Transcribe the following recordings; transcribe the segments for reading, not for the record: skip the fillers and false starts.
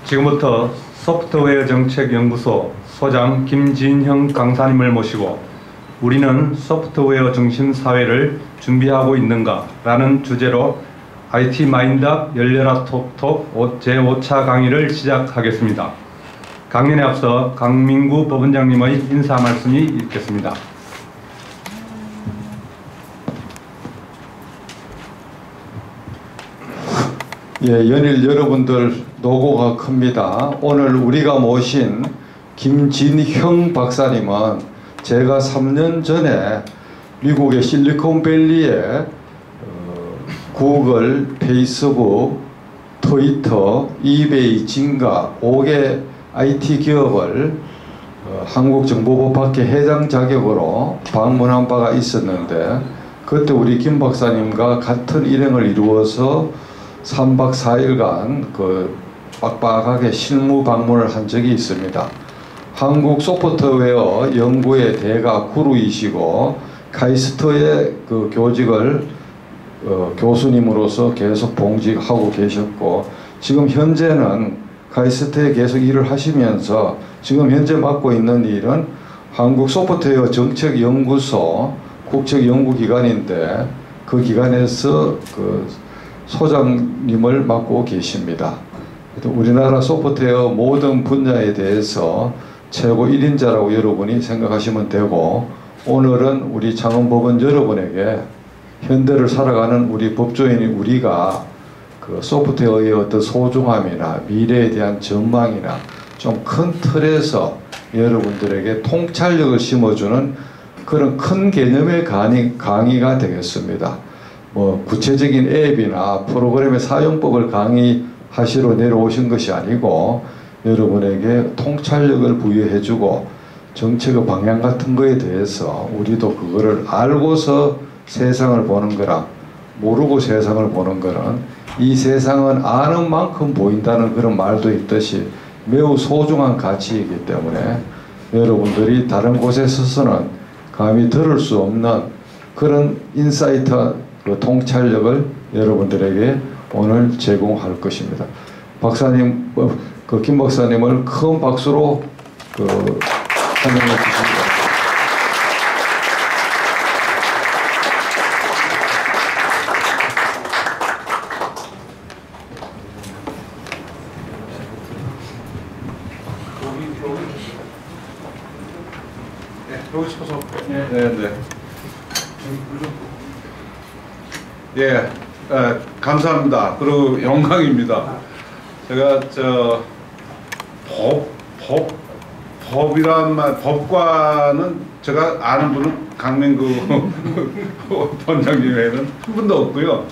지금부터 소프트웨어 정책연구소 소장 김진형 강사님을 모시고 우리는 소프트웨어 중심 사회를 준비하고 있는가? 라는 주제로 IT 마인드업 열려라 톡톡 제5차 강의를 시작하겠습니다. 강연에 앞서 강민구 법원장님의 인사 말씀이 있겠습니다. 예, 연일 여러분들 노고가 큽니다. 오늘 우리가 모신 김진형 박사님은 제가 3년 전에 미국의 실리콘밸리에 구글, 페이스북, 트위터, 이베이, 진가 5개 IT 기업을 한국정보법학회 회장 자격으로 방문한 바가 있었는데, 그때 우리 김 박사님과 같은 일행을 이루어서 3박 4일간 빡빡하게 실무 방문을 한 적이 있습니다. 한국 소프트웨어 연구의 대가 구루이시고 카이스트의 교직을 교수님으로서 계속 봉직하고 계셨고, 지금 현재는 카이스트에 계속 일을 하시면서 지금 현재 맡고 있는 일은 한국 소프트웨어 정책연구소 국책연구기관인데 그 기관에서 소장님을 맡고 계십니다. 우리나라 소프트웨어 모든 분야에 대해서 최고 1인자라고 여러분이 생각하시면 되고, 오늘은 우리 창원법원 여러분에게 현대를 살아가는 우리 법조인이 우리가 소프트웨어의 어떤 소중함이나 미래에 대한 전망이나 좀 큰 틀에서 여러분들에게 통찰력을 심어주는 그런 큰 개념의 강의가 되겠습니다. 구체적인 앱이나 프로그램의 사용법을 강의하시러 내려오신 것이 아니고 여러분에게 통찰력을 부여해주고 정책의 방향 같은 거에 대해서 우리도 그거를 알고서 세상을 보는 거랑 모르고 세상을 보는 거는 이 세상은 아는 만큼 보인다는 그런 말도 있듯이 매우 소중한 가치이기 때문에 여러분들이 다른 곳에 서서는 감히 들을 수 없는 그런 인사이트, 통찰력을 여러분들에게 오늘 제공할 것입니다. 박사님, 김 박사님을 큰 박수로 환영해 주십니다. 그러고 싶어서. 네. 예, 감사합니다. 그리고 영광입니다. 제가 법이란 말, 법과는 제가 아는 분은 강민구 원장님 외에는 한 분도 없고요.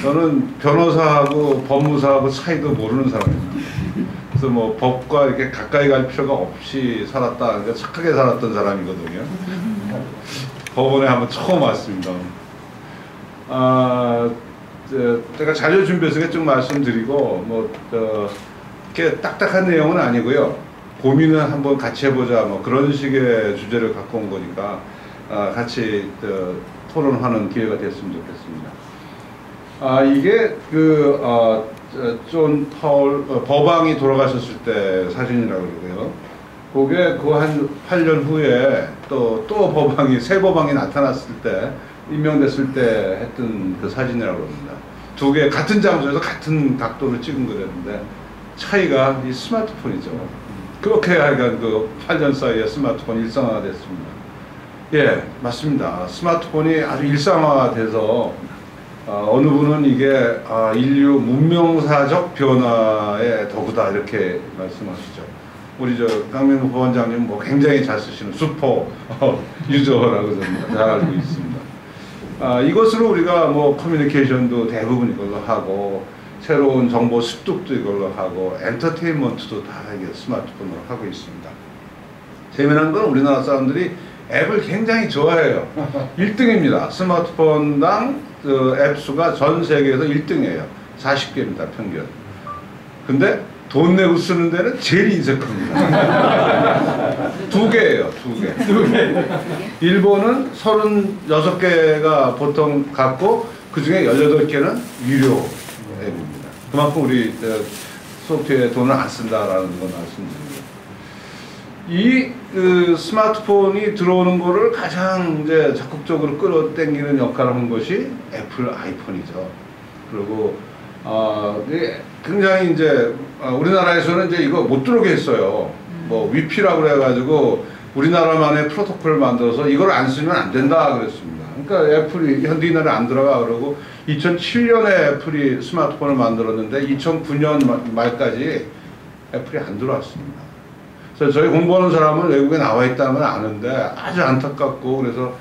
저는 변호사하고 법무사하고 차이도 모르는 사람입니다. 그래서 법과 이렇게 가까이 갈 필요가 없이 살았다, 그러니까 착하게 살았던 사람이거든요. 법원에 한번 처음 왔습니다. 제가 자료 준비해서 좀 말씀드리고, 이렇게 딱딱한 내용은 아니고요. 고민을 한번 같이 해보자, 그런 식의 주제를 갖고 온 거니까, 같이 토론하는 기회가 됐으면 좋겠습니다. 이게 존 파울 법왕이 돌아가셨을 때 사진이라고 그러고요. 그게 한 8년 후에 또 법왕이, 새 법왕이 나타났을 때, 임명됐을 때 했던 그 사진이라고 합니다. 두 개 같은 장소에서 같은 각도로 찍은 거였는데 차이가 이 스마트폰이죠. 그렇게 하여간 8년 사이에 스마트폰이 일상화됐습니다. 예, 맞습니다. 스마트폰이 아주 일상화돼서 어느 분은 이게 인류 문명사적 변화의 도구다 이렇게 말씀하시죠. 우리 강민구 부원장님 굉장히 잘 쓰시는 슈퍼 유저라고 저는 잘 알고 있습니다. 이것으로 우리가 커뮤니케이션도 대부분 이걸로 하고, 새로운 정보 습득도 이걸로 하고, 엔터테인먼트도 다 이게 스마트폰으로 하고 있습니다. 재미난 건 우리나라 사람들이 앱을 굉장히 좋아해요. 1등입니다. 스마트폰당 앱 수가 전 세계에서 1등이에요. 40개입니다, 평균. 근데 돈 내고 쓰는 데는 제일 인색합니다. 2개예요, 2개. 일본은 36개가 보통 갖고 그 중에 18개는 유료 앱입니다. 그만큼 우리 소프트웨어에 돈을 안 쓴다라는 건 말씀드립니다. 이 스마트폰이 들어오는 거를 가장 이제 적극적으로 끌어당기는 역할을 한 것이 애플 아이폰이죠. 그리고 굉장히 이제 우리나라에서는 이제 이거 못 들어오게 했어요. 뭐 위피라고 그래가지고 우리나라만의 프로토콜을 만들어서 이걸 안 쓰면 안 된다 그랬습니다. 그러니까 애플이 현대인들은 안 들어가 그러고 2007년에 애플이 스마트폰을 만들었는데 2009년 말까지 애플이 안 들어왔습니다. 그래서 저희 공부하는 사람은 외국에 나와 있다는 건 아는데 아주 안타깝고 그래서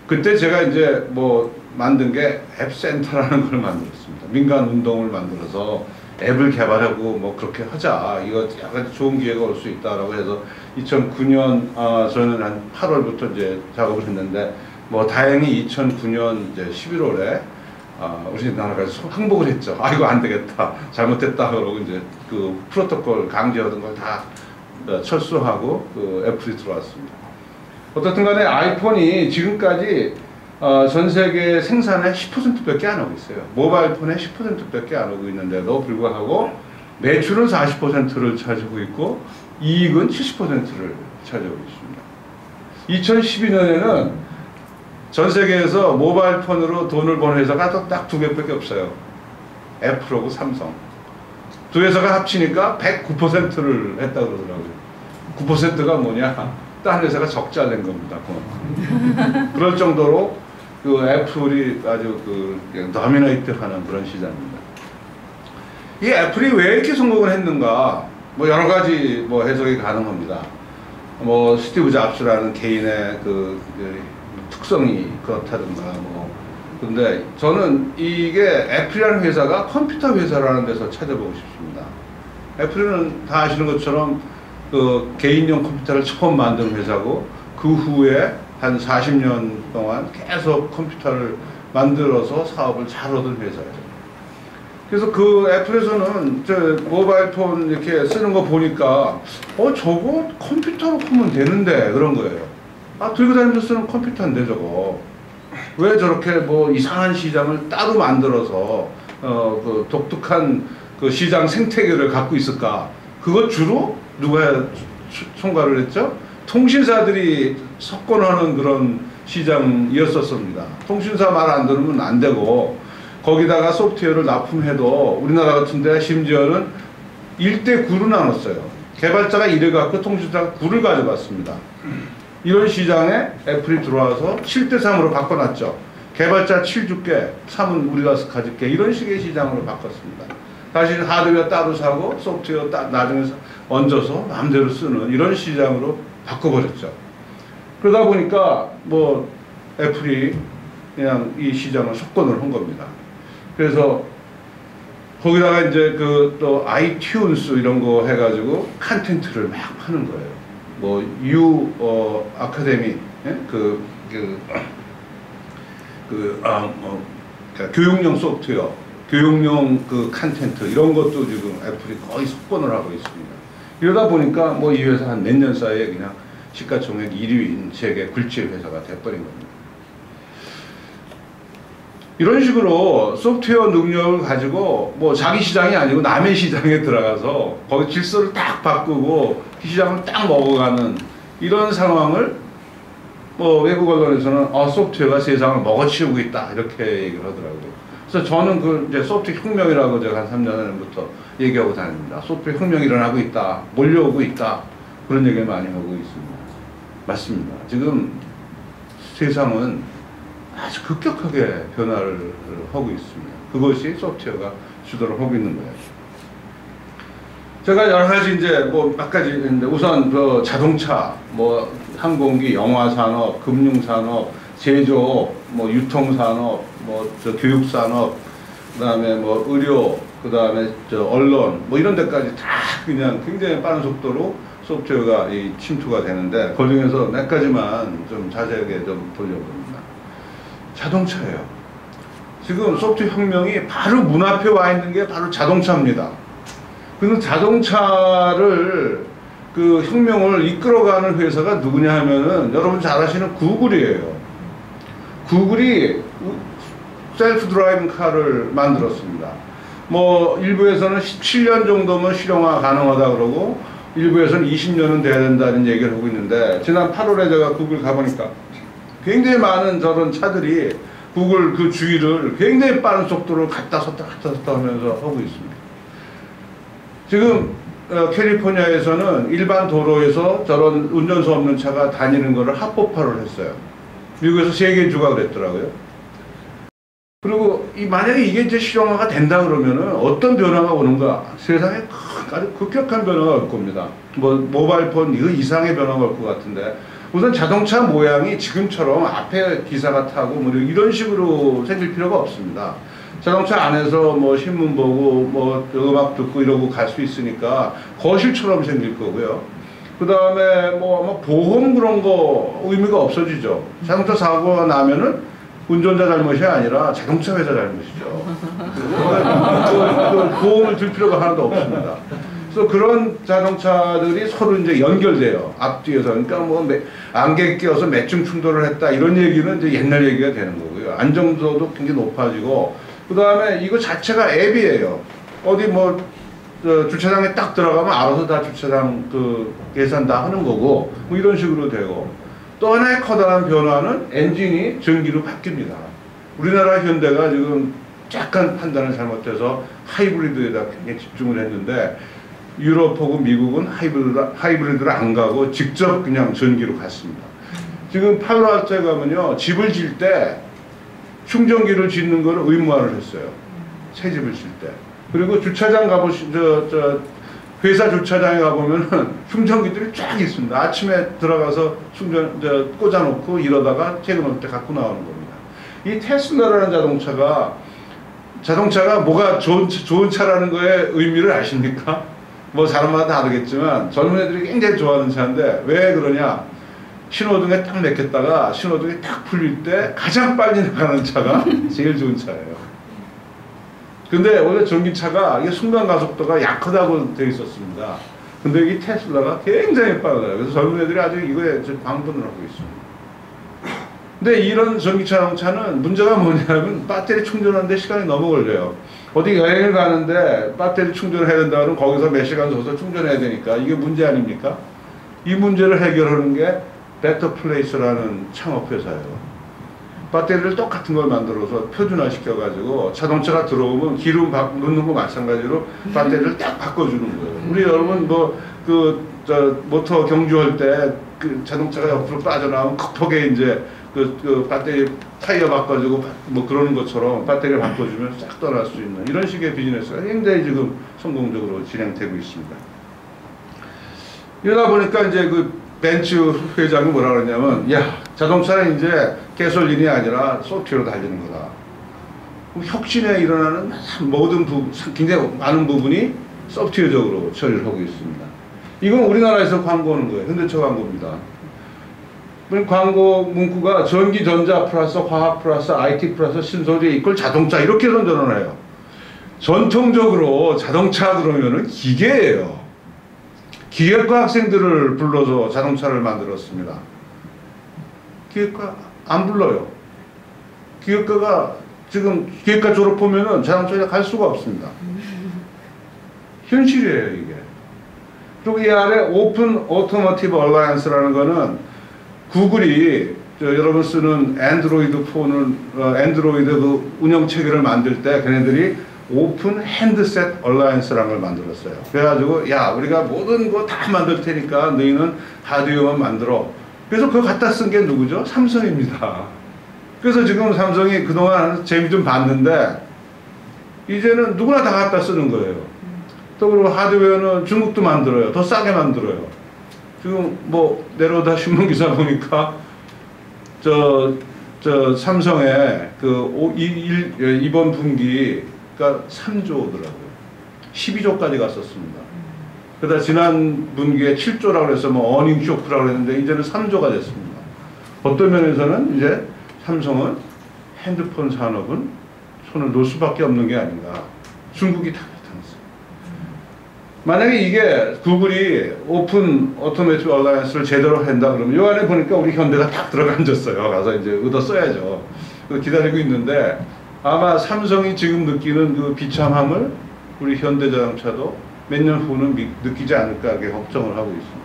그때 제가 이제 뭐 만든 게 앱센터라는 걸 만들었습니다. 민간 운동을 만들어서 앱을 개발하고 뭐 그렇게 하자. 이거 약간 좋은 기회가 올 수 있다라고 해서 2009년 저는 한 8월부터 이제 작업을 했는데 뭐 다행히 2009년 이제 11월에 우리나라가 항복을 했죠. 아 이거 안 되겠다. 잘못됐다 그러고 이제 그 프로토콜 강제하던 걸 다 철수하고 그 애플이 들어왔습니다. 어떻든 간에 아이폰이 지금까지 전 세계 생산의 10%밖에 안 하고 있어요. 모바일 폰의 10%밖에 안 하고 있는데도 불구하고 매출은 40%를 차지하고 있고 이익은 70%를 차지하고 있습니다. 2012년에는 전 세계에서 모바일 폰으로 돈을 버는 회사가 딱 두 개밖에 없어요. 애플하고 삼성. 두 회사가 합치니까 109%를 했다고 그러더라고요. 9%가 뭐냐? 딴 회사가 적자 낸 겁니다. 그럴 정도로 그 애플이 아주 도미네이트하는 그런 시장입니다. 이 애플이 왜 이렇게 성공을 했는가? 뭐 여러 가지 뭐 해석이 가능합니다. 뭐 스티브 잡스라는 개인의 그 특성이 그렇다든가 뭐. 근데 저는 이게 애플이라는 회사가 컴퓨터 회사라는 데서 찾아보고 싶습니다. 애플은 다 아시는 것처럼 그 개인용 컴퓨터를 처음 만든 회사고 그 후에 한 40년 동안 계속 컴퓨터를 만들어서 사업을 잘 얻은 회사예요. 그래서 그 애플에서는 저 모바일 폰 이렇게 쓰는 거 보니까 저거 컴퓨터로 하면 되는데 그런 거예요. 들고 다니면서 쓰는 컴퓨터인데 저거 왜 저렇게 뭐 이상한 시장을 따로 만들어서 그 독특한 그 시장 생태계를 갖고 있을까? 그거 주로 누가 총괄을 했죠? 통신사들이 석권하는 그런 시장이었었습니다. 통신사 말 안 들으면 안 되고 거기다가 소프트웨어를 납품해도 우리나라 같은데 심지어는 1대 9로 나눴어요. 개발자가 1을 갖고 통신사가 9를 가져갔습니다. 이런 시장에 애플이 들어와서 7대 3으로 바꿔놨죠. 개발자 7 줄게, 3은 우리가 가질게. 이런 식의 시장으로 바꿨습니다. 다시 하드웨어 따로 사고 소프트웨어 나중에 얹어서 마음대로 쓰는 이런 시장으로 바꿔버렸죠. 그러다 보니까 뭐 애플이 그냥 이 시장을 석권을 한 겁니다. 그래서 거기다가 이제 그 또 아이튠스 이런 거 해가지고 컨텐츠를 막 하는 거예요. 뭐 아카데미 교육용 소프트웨어, 교육용 그 컨텐츠 이런 것도 지금 애플이 거의 석권을 하고 있습니다. 이러다 보니까 뭐 이 회사 한 몇 년 사이에 그냥 시가총액 1위인 세계 굴지의 회사가 돼버린 겁니다. 이런 식으로 소프트웨어 능력을 가지고 뭐 자기 시장이 아니고 남의 시장에 들어가서 거기 질서를 딱 바꾸고 그 시장을 딱 먹어가는 이런 상황을 뭐 외국 언론에서는 소프트웨어가 세상을 먹어치우고 있다 이렇게 얘기를 하더라고요. 그래서 저는 그 이제 소프트웨어 혁명이라고 제가 한 3년 전부터 얘기하고 다닙니다. 소프트웨어 혁명이 일어나고 있다, 몰려오고 있다 그런 얘기를 많이 하고 있습니다. 맞습니다. 지금 세상은 아주 급격하게 변화를 하고 있습니다. 그것이 소프트웨어가 주도를 하고 있는 거예요. 제가 여러 가지 이제 뭐 몇 가지 있는데 우선 그 자동차, 뭐 항공기, 영화 산업, 금융 산업, 제조업, 뭐 유통 산업, 뭐 저 교육 산업, 그다음에 뭐 의료, 그다음에 저 언론, 뭐 이런 데까지 다 그냥 굉장히 빠른 속도로 소프트웨어가 이 침투가 되는데 그 중에서 몇 가지만 좀 자세하게 좀 보려고 합니다. 자동차예요. 지금 소프트웨어 혁명이 바로 문 앞에 와 있는 게 바로 자동차입니다. 그래서 자동차를 그 혁명을 이끌어가는 회사가 누구냐 하면은 여러분 잘 아시는 구글이에요. 구글이 셀프 드라이빙 카를 만들었습니다. 뭐 일부에서는 17년 정도면 실용화 가능하다 그러고 일부에서는 20년은 돼야 된다는 얘기를 하고 있는데 지난 8월에 제가 구글 가보니까 굉장히 많은 저런 차들이 구글 그 주위를 굉장히 빠른 속도로 갔다 섰다 하면서 하고 있습니다. 지금 캘리포니아에서는 일반 도로에서 저런 운전수 없는 차가 다니는 것을 합법화를 했어요. 미국에서 세계주가 그랬더라고요. 그리고 만약에 이게 이제 실용화가 된다 그러면은 어떤 변화가 오는가? 세상에 아주 급격한 변화가 올 겁니다. 뭐 모바일폰 이거 이상의 변화가 올 것 같은데 우선 자동차 모양이 지금처럼 앞에 기사가 타고 뭐 이런 식으로 생길 필요가 없습니다. 자동차 안에서 뭐 신문 보고 뭐 음악 듣고 이러고 갈 수 있으니까 거실처럼 생길 거고요. 그 다음에 뭐 아마 보험 그런 거 의미가 없어지죠. 자동차 사고가 나면은 운전자 잘못이 아니라 자동차 회사 잘못이죠. 보험을 들 필요가 하나도 없습니다. 그래서 그런 자동차들이 서로 이제 연결돼요. 앞뒤에서. 그러니까 뭐 안개 끼어서 매중 충돌을 했다 이런 얘기는 이제 옛날 얘기가 되는 거고요. 안정도도 굉장히 높아지고 그 다음에 이거 자체가 앱이에요. 어디 뭐 주차장에 딱 들어가면 알아서 다 주차장 그 계산 다 하는 거고 뭐 이런 식으로 되고 또 하나의 커다란 변화는 엔진이 전기로 바뀝니다. 우리나라 현대가 지금 약간 판단을 잘못해서 하이브리드에다 굉장히 집중을 했는데 유럽하고 미국은 하이브리드를 안 가고 직접 그냥 전기로 갔습니다. 지금 팔로알토에 가면요 집을 질 때 충전기를 짓는 걸 의무화를 했어요. 새 집을 질 때. 그리고 주차장 회사 주차장에 가보면은 충전기들이 쫙 있습니다. 아침에 들어가서 꽂아놓고 이러다가 퇴근할 때 갖고 나오는 겁니다. 이 테슬라라는 자동차가 뭐가 좋은 차라는 거에 의미를 아십니까? 뭐 사람마다 다르겠지만 젊은 애들이 굉장히 좋아하는 차인데 왜 그러냐? 신호등에 딱 맥혔다가 신호등이 딱 풀릴 때 가장 빨리 나가는 차가 제일 좋은 차예요. 근데 원래 전기차가 이게 순간 가속도가 약하다고 되어 있었습니다. 근데 이 테슬라가 굉장히 빨라요. 그래서 젊은 애들이 아주 이거에 광분을 하고 있습니다. 근데 이런 전기자동차는 문제가 뭐냐면 배터리 충전하는데 시간이 너무 걸려요. 어디 여행을 가는데 배터리 충전을 해야 된다 그러면 거기서 몇 시간 서서 충전해야 되니까 이게 문제 아닙니까? 이 문제를 해결하는 게 베터플레이스라는 창업회사예요. 배터리를 똑같은 걸 만들어서 표준화 시켜가지고 자동차가 들어오면 기름 넣는 거 마찬가지로 배터리를 딱 바꿔주는 거예요. 우리 여러분 모터 경주할 때 그 자동차가 옆으로 빠져나오면 급하게 이제 그 배터리 타이어 바꿔주고 뭐 그러는 것처럼 배터리를 바꿔주면 싹 떠날 수 있는 이런 식의 비즈니스가 굉장히 지금 성공적으로 진행되고 있습니다. 이러다 보니까 이제 그 벤츠 회장이 뭐라 그러냐면 야 자동차는 이제 가솔린이 아니라 소프트웨어로 달리는 거다. 혁신에 일어나는 모든 굉장히 많은 부분이 소프트웨어적으로 처리를 하고 있습니다. 이건 우리나라에서 광고하는 거예요. 현대차 광고입니다. 광고 문구가 전기, 전자 플러스 화학 플러스 IT 플러스 신소재 이퀄 자동차 이렇게 선전을 해요. 전통적으로 자동차 그러면은 기계예요. 기계과 학생들을 불러서 자동차를 만들었습니다. 기계과 안 불러요. 기계과가 지금 기계과 졸업하면은 자동차에 갈 수가 없습니다. 현실이에요 이게. 그리고 이 아래 오픈 오토모티브 얼라이언스라는 거는 구글이 여러분 쓰는 안드로이드 폰을 안드로이드 그 운영 체계를 만들 때 걔네들이 오픈 핸드셋 얼라이언스라는 걸 만들었어요. 그래가지고 야 우리가 모든 거 다 만들 테니까 너희는 하드웨어만 만들어. 그래서 그거 갖다 쓴 게 누구죠? 삼성입니다. 그래서 지금 삼성이 그동안 재미 좀 봤는데 이제는 누구나 다 갖다 쓰는 거예요. 또 그리고 하드웨어는 중국도 만들어요. 더 싸게 만들어요. 지금 뭐 내려오다 신문기사 보니까 삼성의 이번 분기가 3조더라고요. 12조까지 갔었습니다. 그러다 지난 분기에 7조라고 해서 뭐 어닝 쇼크라고 했는데 이제는 3조가 됐습니다. 어떤 면에서는 이제 삼성은 핸드폰 산업은 손을 놓을 수밖에 없는 게 아닌가. 중국이 다 나타났어요. 만약에 이게 구글이 오픈 오토매틱 얼라이언스를 제대로 한다 그러면 요 안에 보니까 우리 현대가 딱 들어가 앉았어요. 가서 이제 얻어 써야죠. 기다리고 있는데 아마 삼성이 지금 느끼는 그 비참함을 우리 현대자동차도 몇 년 후는 느끼지 않을까 이렇게 걱정을 하고 있습니다.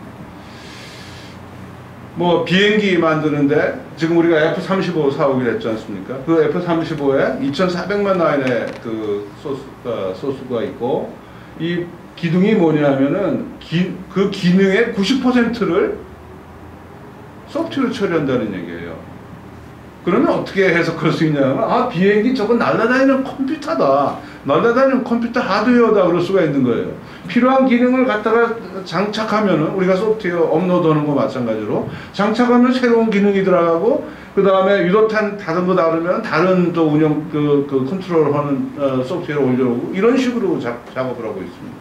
뭐 비행기 만드는데 지금 우리가 F-35 사오기로 했지 않습니까? 그 F-35에 2,400만 라인의 그 소스가 있고, 이 기둥이 뭐냐면은 그 기능의 90%를 소프트웨어로 처리한다는 얘기예요. 그러면 어떻게 해석할 수 있냐면, 아, 비행기 저건 날아다니는 컴퓨터다, 날아다니는 컴퓨터 하드웨어다, 그럴 수가 있는 거예요. 필요한 기능을 갖다가 장착하면은, 우리가 소프트웨어 업로드하는 거 마찬가지로 장착하면 새로운 기능이 들어가고, 그 다음에 유도탄 다른 거 다르면 다른 또 운영 그 컨트롤하는 소프트웨어를 올려오고, 이런 식으로 작업을 하고 있습니다.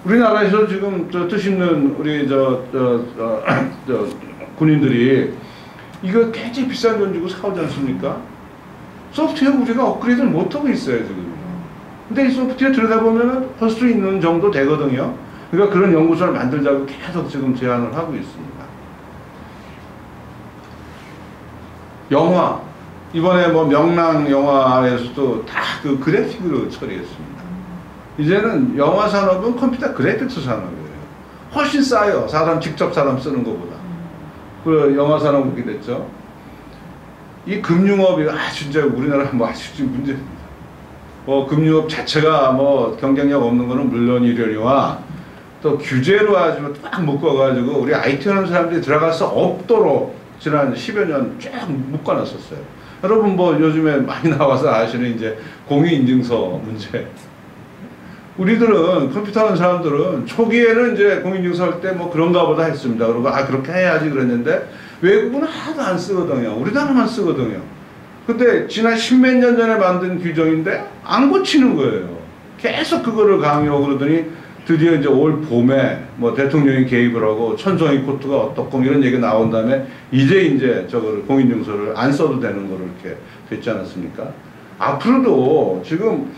우리나라에서 지금 뜻 있는 우리 군인들이 이거 굉장히 비싼 돈 주고 사오지 않습니까? 소프트웨어 우리가 업그레이드를 못하고 있어요, 지금. 근데 이 소프트웨어 들여다보면 할 수 있는 정도 되거든요. 그러니까 그런 연구소를 만들자고 계속 지금 제안을 하고 있습니다. 영화. 이번에 뭐 명랑 영화에서도 다 그 그래픽으로 처리했습니다. 이제는 영화 산업은 컴퓨터 그래픽스 산업이에요. 훨씬 싸요. 직접 사람 쓰는 것보다. 그 영화 산업 그렇게 됐죠. 이 금융업이 진짜 우리나라 뭐 아주 지금 문제입니다. 금융업 자체가 뭐 경쟁력 없는 거는 물론이려니와 또 규제로 아주 딱 묶어가지고 우리 IT 하는 사람들이 들어갈 수 없도록 지난 10여 년 쫙 묶어놨었어요. 여러분 뭐 요즘에 많이 나와서 아시는 이제 공인인증서 문제. 우리들은 컴퓨터 하는 사람들은 초기에는 이제 공인인증서 할 때 뭐 그런가 보다 했습니다. 그러고 그렇게 해야지 그랬는데 외국은 하나도 안 쓰거든요. 우리나라만 쓰거든요. 근데 지난 10몇 년 전에 만든 규정인데 안 고치는 거예요. 계속 그거를 강요하고 그러더니 드디어 이제 올 봄에 뭐 대통령이 개입을 하고 천송이 코트가 어떻고 이런 얘기가 나온 다음에 이제 저거를 공인증서를 안 써도 되는 거로 이렇게 됐지 않았습니까? 앞으로도 지금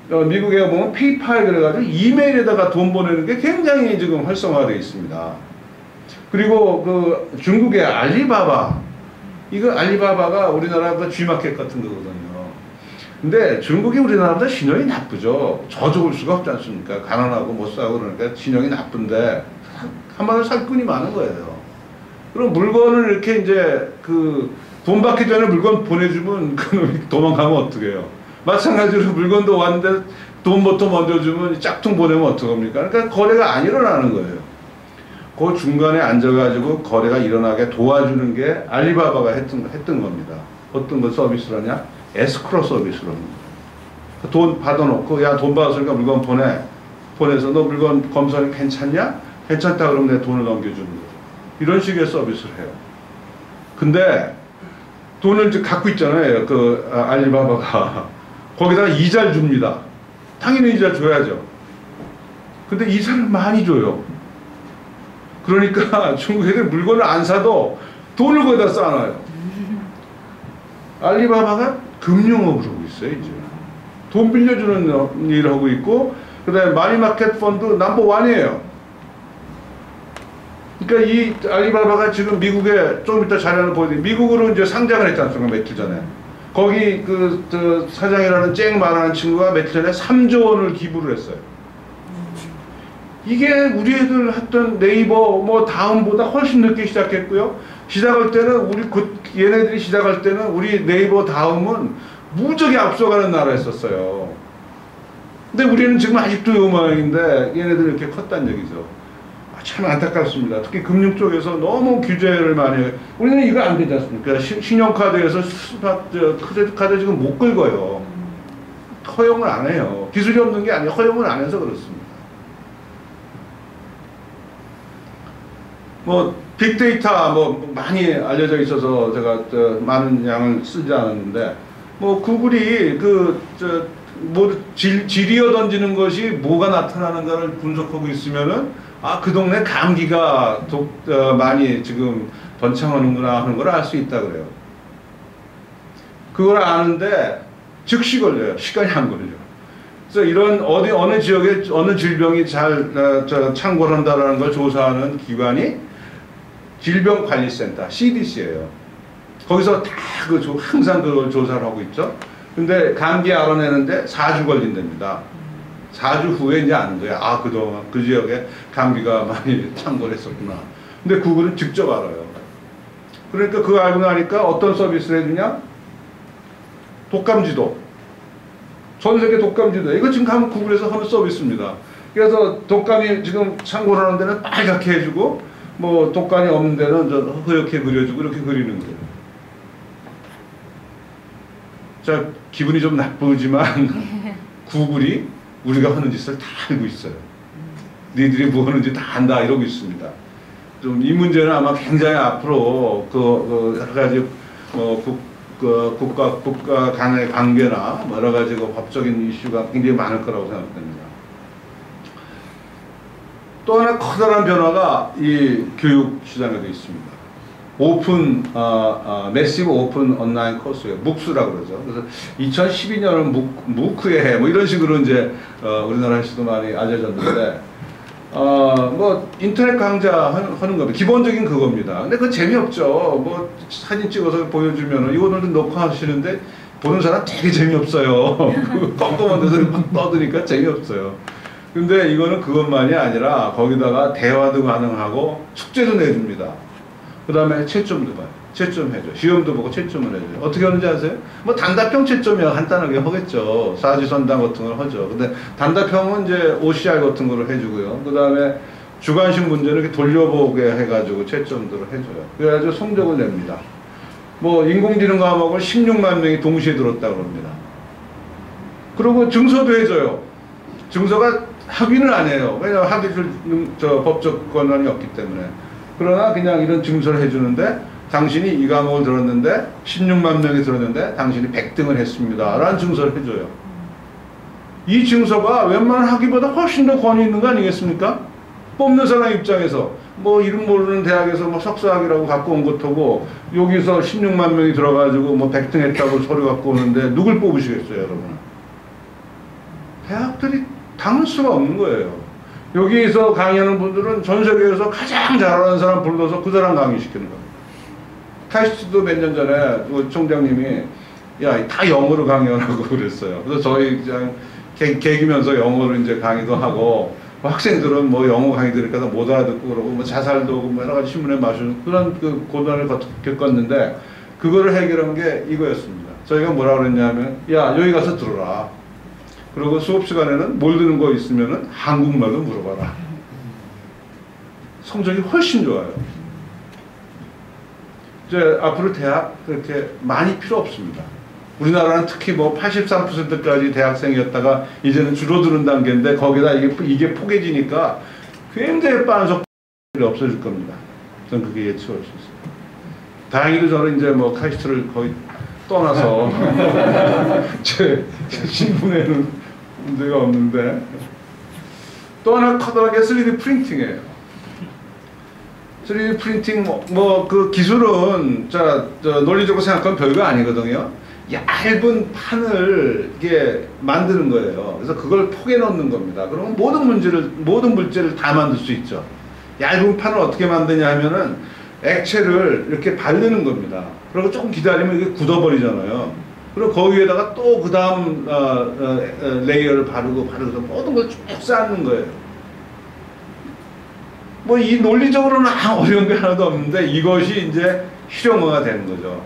미국에 보면 페이팔 그래가지고 이메일에다가 돈 보내는 게 굉장히 지금 활성화되어 있습니다. 그리고 그 중국의 알리바바, 이거 알리바바가 우리나라 그 G마켓 같은 거거든요. 근데 중국이 우리나라보다 신용이 나쁘죠. 저조올 수가 없지 않습니까? 가난하고 못 사고 그러니까 신용이 나쁜데 한마디로 살꾼이 많은 거예요. 그럼 물건을 이렇게 이제 그 돈 받기 전에 물건 보내주면 그놈이 도망가면 어떡해요? 마찬가지로 물건도 왔는데 돈부터 먼저 주면 짝퉁 보내면 어떡합니까? 그러니까 거래가 안 일어나는 거예요. 그 중간에 앉아가지고 거래가 일어나게 도와주는 게 알리바바가 했던 겁니다. 어떤 거 서비스를 하냐? 에스크로 서비스로 합니다. 돈 받아놓고, 야, 돈 받았으니까 물건 보내서 너 물건 검사는 괜찮냐? 괜찮다 그러면 내 돈을 넘겨주는 거죠. 이런 식의 서비스를 해요. 근데 돈을 이제 갖고 있잖아요. 그 알리바바가. 거기다가 이자를 줍니다. 당연히 이자 줘야죠. 근데 이자를 많이 줘요. 그러니까 중국 애들 물건을 안 사도 돈을 거기다 쌓아놔요. 알리바바가 금융업을 하고 있어요, 이제. 돈 빌려주는 일을 하고 있고, 그 다음에 마니마켓 펀드 넘버1이에요. 그러니까 이 알리바바가 지금 미국에 좀 이따 자료를 보여드릴게요. 미국으로 이제 상장을 했지 않습니까, 며칠 전에. 거기 그 사장이라는 쨍 말하는 친구가 며칠 전에 3조 원을 기부를 했어요. 이게 우리 애들 했던 네이버 뭐 다음보다 훨씬 늦게 시작했고요. 시작할 때는 얘네들이 시작할 때는 우리 네이버 다음은 무적이 앞서가는 나라였었어요. 근데 우리는 지금 아직도 이 모양인데 얘네들이 이렇게 컸다는 얘기죠. 참 안타깝습니다. 특히 금융 쪽에서 너무 규제를 많이 해요. 우리는 이거 안 되지 않습니까? 신용카드에서 크레딧 카드 지금 못 긁어요. 허용을 안 해요. 기술이 없는 게 아니에요. 허용을 안 해서 그렇습니다. 뭐 빅데이터 뭐 많이 알려져 있어서 제가 많은 양을 쓰지 않았는데, 뭐 구글이 뭐 지리어 던지는 것이 뭐가 나타나는가를 분석하고 있으면은 그 동네 감기가 많이 지금 번창하는구나 하는 걸 알 수 있다 그래요. 그걸 아는데 즉시 걸려요. 시간이 안 걸려요. 그래서 이런 어느 지역에 어느 질병이 잘 창궐한다라는 걸 조사하는 기관이 질병관리센터 CDC예요. 거기서 다 항상 그걸 조사를 하고 있죠. 근데 감기 알아내는데 4주 걸린답니다. 4주 후에 이제 아는 거야. 아, 그동안 그 지역에 감기가 많이 창궐했었구나. 근데 구글은 직접 알아요. 그러니까 그거 알고 나니까 어떤 서비스를 해주냐? 독감지도. 전 세계 독감지도. 이거 지금 가면 구글에서 하는 서비스입니다. 그래서 독감이 지금 창궐하는 데는 빨갛게 해주고, 뭐 독감이 없는 데는 저 허옇게 그려주고 이렇게 그리는 거예요. 자, 기분이 좀 나쁘지만 구글이 우리가 하는 짓을 다 알고 있어요. 니들이 뭐 하는지 다 안다 이러고 있습니다. 좀 이 문제는 아마 굉장히 앞으로 그 여러 가지 국가 간의 관계나 여러 가지 법적인 이슈가 굉장히 많을 거라고 생각됩니다. 또 하나 커다란 변화가 이 교육 시장에도 있습니다. 매시브 오픈 온라인 코스예요. 묵스라고 그러죠. 그래서 2012년은 무크의 해, 뭐 이런 식으로 이제 우리나라에서도 많이 알려졌는데, 뭐 인터넷 강좌 하는 겁니다. 기본적인 그겁니다. 근데 그거 재미없죠. 뭐 사진 찍어서 보여주면은 이거는 녹화하시는데 보는 사람 되게 재미없어요. 껌껌한 데서 막 떠드니까 재미없어요. 근데 이거는 그것만이 아니라 거기다가 대화도 가능하고 숙제도 내줍니다. 그 다음에 채점도 봐요. 채점 해줘. 시험도 보고 채점을 해줘요. 어떻게 하는지 아세요? 뭐 단답형 채점이야 간단하게 하겠죠. 사지선당 같은 걸 하죠. 근데 단답형은 이제 OCR 같은 걸 해주고요. 그 다음에 주관식 문제는 이렇게 돌려보게 해가지고 채점들을 해줘요. 그래가지고 성적을 냅니다. 뭐 인공지능 과목을 16만 명이 동시에 들었다고 합니다. 그리고 증서도 해줘요. 증서가 학위는 안 해요. 왜냐하면 학위를 법적 권한이 없기 때문에. 그러나 그냥 이런 증서를 해주는데 당신이 이 과목을 들었는데 16만 명이 들었는데 당신이 100등을 했습니다 라는 증서를 해줘요. 이 증서가 웬만한 학위보다 훨씬 더 권위 있는 거 아니겠습니까? 뽑는 사람 입장에서 뭐 이름 모르는 대학에서 뭐 석사학위라고 갖고 온 것하고 여기서 16만 명이 들어가지고 뭐 100등 했다고 서류 갖고 오는데 누굴 뽑으시겠어요 여러분? 대학들이 당할 수가 없는 거예요. 여기서 강의하는 분들은 전 세계에서 가장 잘하는 사람 불러서 그 사람 강의시키는 겁니다. 카이스트도 몇 년 전에 그 총장님이 야, 다 영어로 강의하라고 그랬어요. 그래서 저희 그냥 개기면서 영어로 이제 강의도 하고 학생들은 뭐 영어 강의 들으니까 못 알아듣고 그러고 뭐 자살도 오고 뭐 여러 가지 신문에 마시는 그런 그 고난을 겪었는데 그거를 해결한 게 이거였습니다. 저희가 뭐라 그랬냐면 야, 여기 가서 들어라. 그리고 수업 시간에는 뭘 듣는 거 있으면은 한국말로 물어봐라. 성적이 훨씬 좋아요. 이제 앞으로 대학 그렇게 많이 필요 없습니다. 우리나라는 특히 뭐 83%까지 대학생이었다가 이제는 줄어드는 단계인데 거기다 이게 포개지니까 굉장히 빠른 속도로 없어질 겁니다. 저는 그게 예측할 수 있어요. 다행히도 저는 이제 뭐 카이스트를 거의 떠나서 제 신분에는 문제가 없는데 또 하나 커다란 게 3D 프린팅이에요. 3D 프린팅 뭐 그 기술은 저 논리적으로 생각하면 별거 아니거든요. 얇은 판을 이게 만드는 거예요. 그래서 그걸 포개 넣는 겁니다. 그러면 모든 물질을 다 만들 수 있죠. 얇은 판을 어떻게 만드냐 하면은 액체를 이렇게 바르는 겁니다. 그리고 조금 기다리면 이게 굳어버리잖아요. 그리고 거기에다가 또 그 다음 레이어를 바르고 모든 걸 쭉 쌓는 거예요. 뭐 이 논리적으로는 어려운 게 하나도 없는데 이것이 이제 실용화가 되는 거죠.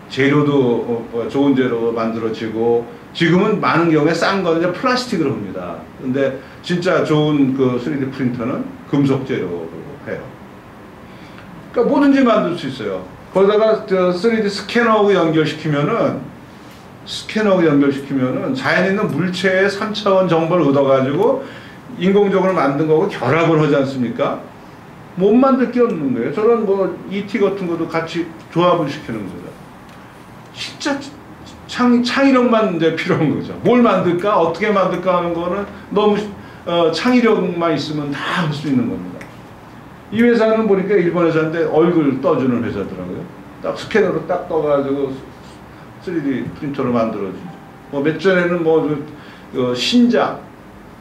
재료도 좋은 재료로 만들어지고 지금은 많은 경우에 싼 거는 이제 플라스틱으로 합니다. 근데 진짜 좋은 그 3D 프린터는 금속 재료로 해요. 그러니까 뭐든지 만들 수 있어요. 거기다가 3D 스캐너하고 연결시키면은 자연에 있는 물체의 3차원 정보를 얻어가지고 인공적으로 만든 거고 결합을 하지 않습니까? 못 만들 게 없는 거예요. 저런 뭐 ET 같은 것도 같이 조합을 시키는 거죠. 진짜 창의력만 이제 필요한 거죠. 뭘 만들까? 어떻게 만들까 하는 거는 너무 창의력만 있으면 다 할 수 있는 겁니다. 이 회사는 보니까 일본 회사인데 얼굴 떠주는 회사더라고요. 딱 스캐너로 딱 떠가지고 3D 프린터로 만들어주죠. 뭐 몇 전에는 신장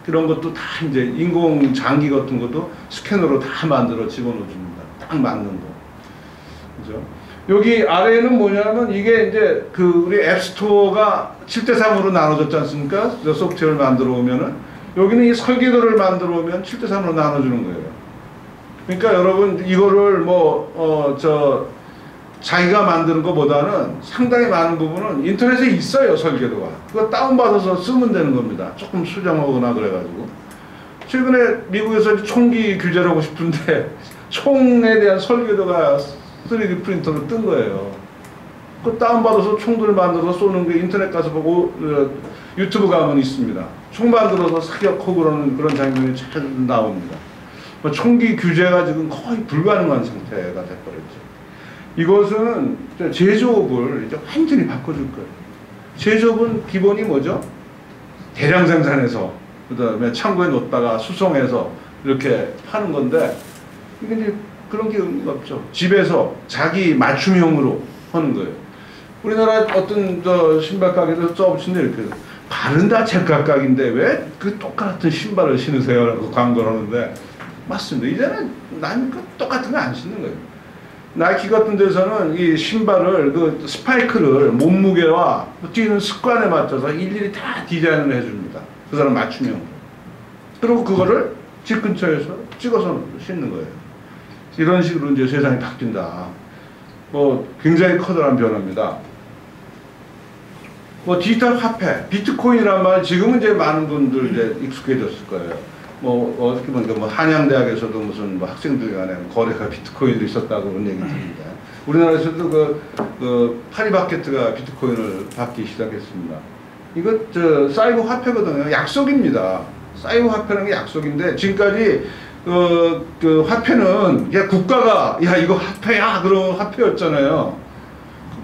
그런 것도 다 이제 인공 장기 같은 것도 스캐너로 다 만들어 집어넣어줍니다. 딱 맞는 거. 그죠? 여기 아래에는 뭐냐면 이게 이제 그 우리 앱스토어가 7대3으로 나눠졌지 않습니까? 소프트웨어를 만들어 오면은 여기는 이 설계도를 만들어 오면 7대3으로 나눠주는 거예요. 그러니까 여러분 이거를 자기가 만드는 것보다는 상당히 많은 부분은 인터넷에 있어요. 설계도가. 그거 다운받아서 쓰면 되는 겁니다. 조금 수정하거나 그래가지고. 최근에 미국에서 총기 규제를 하고 싶은데 총에 대한 설계도가 3D 프린터로 뜬 거예요. 그 다운받아서 총들을 만들어서 쏘는 게 인터넷 가서 보고 유튜브 가면 있습니다. 총 만들어서 사격하고 그런 장면이 잘 나옵니다. 총기 규제가 지금 거의 불가능한 상태가 돼버렸죠. 이것은 제조업을 이제 완전히 바꿔줄 거예요. 제조업은 기본이 뭐죠? 대량 생산해서 그 다음에 창고에 놓다가 수송해서 이렇게 파는 건데 이게 이제 그런 게 의미가 없죠. 집에서 자기 맞춤형으로 하는 거예요. 우리나라 어떤 신발 가게에서 써붙이는데 이렇게 발은 다 제각각인데 왜 그 똑같은 신발을 신으세요? 라고 광고를 하는데 맞습니다. 이제는 난 그 똑같은 거 안 신는 거예요. 나이키 같은 데서는 이 신발을 그 스파이크를 몸무게와 뛰는 습관에 맞춰서 일일이 다 디자인을 해줍니다. 그 사람 맞춤형으로. 그리고 그거를 집 근처에서 찍어서 신는 거예요. 이런 식으로 이제 세상이 바뀐다. 굉장히 커다란 변화입니다. 디지털 화폐, 비트코인이란 말 지금은 이제 많은 분들 이제 익숙해졌을 거예요. 어떻게 보니까 한양대학에서도 무슨 학생들 간에 거래가 비트코인도 있었다고 그런 얘기 듭니다. 우리나라에서도 그 파리바게뜨가 비트코인을 받기 시작했습니다. 이거 사이버 화폐거든요. 약속입니다. 사이버 화폐라는 게 약속인데 지금까지 그 화폐는 그냥 국가가 야 이거 화폐야 그런 화폐였잖아요.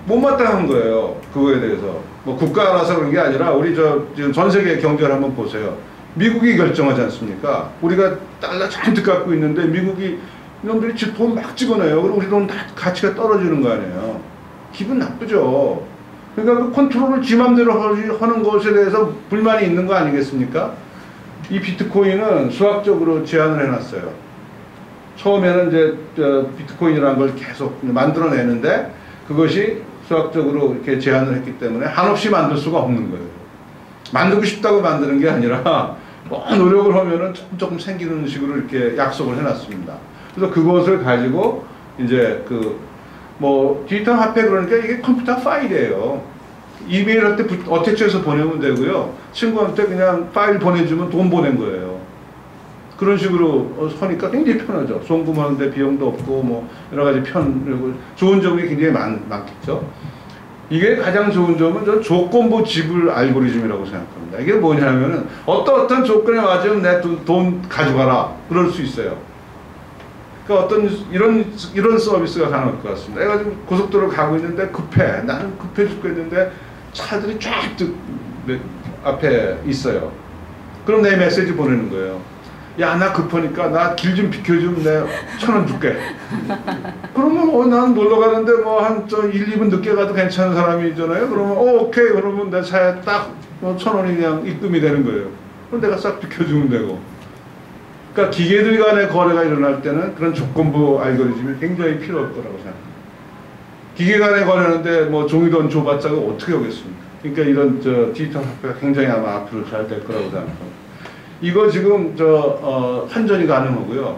못마땅한 거예요. 그거에 대해서 국가라서 그런 게 아니라 우리 지금 전 세계 경제를 한번 보세요. 미국이 결정하지 않습니까? 우리가 달러 잔뜩 갖고 있는데 미국이 이놈들이 돈 막 찍어내요. 그리고 우리 돈 다 가치가 떨어지는 거 아니에요. 기분 나쁘죠. 그러니까 그 컨트롤을 지 맘대로 하는 것에 대해서 불만이 있는 거 아니겠습니까? 이 비트코인은 수학적으로 제한을 해놨어요. 처음에는 이제 비트코인이라는 걸 계속 만들어내는데 그것이 수학적으로 이렇게 제한을 했기 때문에 한없이 만들 수가 없는 거예요. 만들고 싶다고 만드는 게 아니라 노력을 하면은 조금 생기는 식으로 이렇게 약속을 해놨습니다. 그래서 그것을 가지고 이제 디지털 화폐 그러니까 이게 컴퓨터 파일이에요. 이메일할 때 어태치해서 보내면 되고요. 친구한테 그냥 파일 보내주면 돈 보낸 거예요. 그런 식으로 하니까 굉장히 편하죠. 송금하는데 비용도 없고 여러 가지 그리고 좋은 점이 굉장히 많겠죠. 이게 가장 좋은 점은 저 조건부 지불 알고리즘이라고 생각합니다. 이게 뭐냐면은 어떤 조건에 맞으면 내 돈 가져가라 그럴 수 있어요. 그러니까 어떤 이런 서비스가 가능할 것 같습니다. 내가 지금 고속도로 가고 있는데 급해. 나는 급해 죽겠는데 차들이 쫙 앞에 있어요. 그럼 내 메시지 보내는 거예요. 야, 나 급하니까 나 길 좀 비켜주면 내가 1,000원 줄게. 그러면 난 놀러 가는데 한 1, 2분 늦게 가도 괜찮은 사람이잖아요. 그러면 오케이. 그러면 내 차에 딱 1,000원이 그냥 입금이 되는 거예요. 그럼 내가 싹 비켜주면 되고. 그러니까 기계들 간의 거래가 일어날 때는 그런 조건부 알고리즘이 굉장히 필요할 거라고 생각합니다. 기계 간의 거래하는데 종이돈 줘봤자 어떻게 오겠습니까? 그러니까 이런 디지털 화폐가 굉장히 아마 앞으로 잘 될 거라고 생각합니다. 이거 지금 환전이 가능하고요.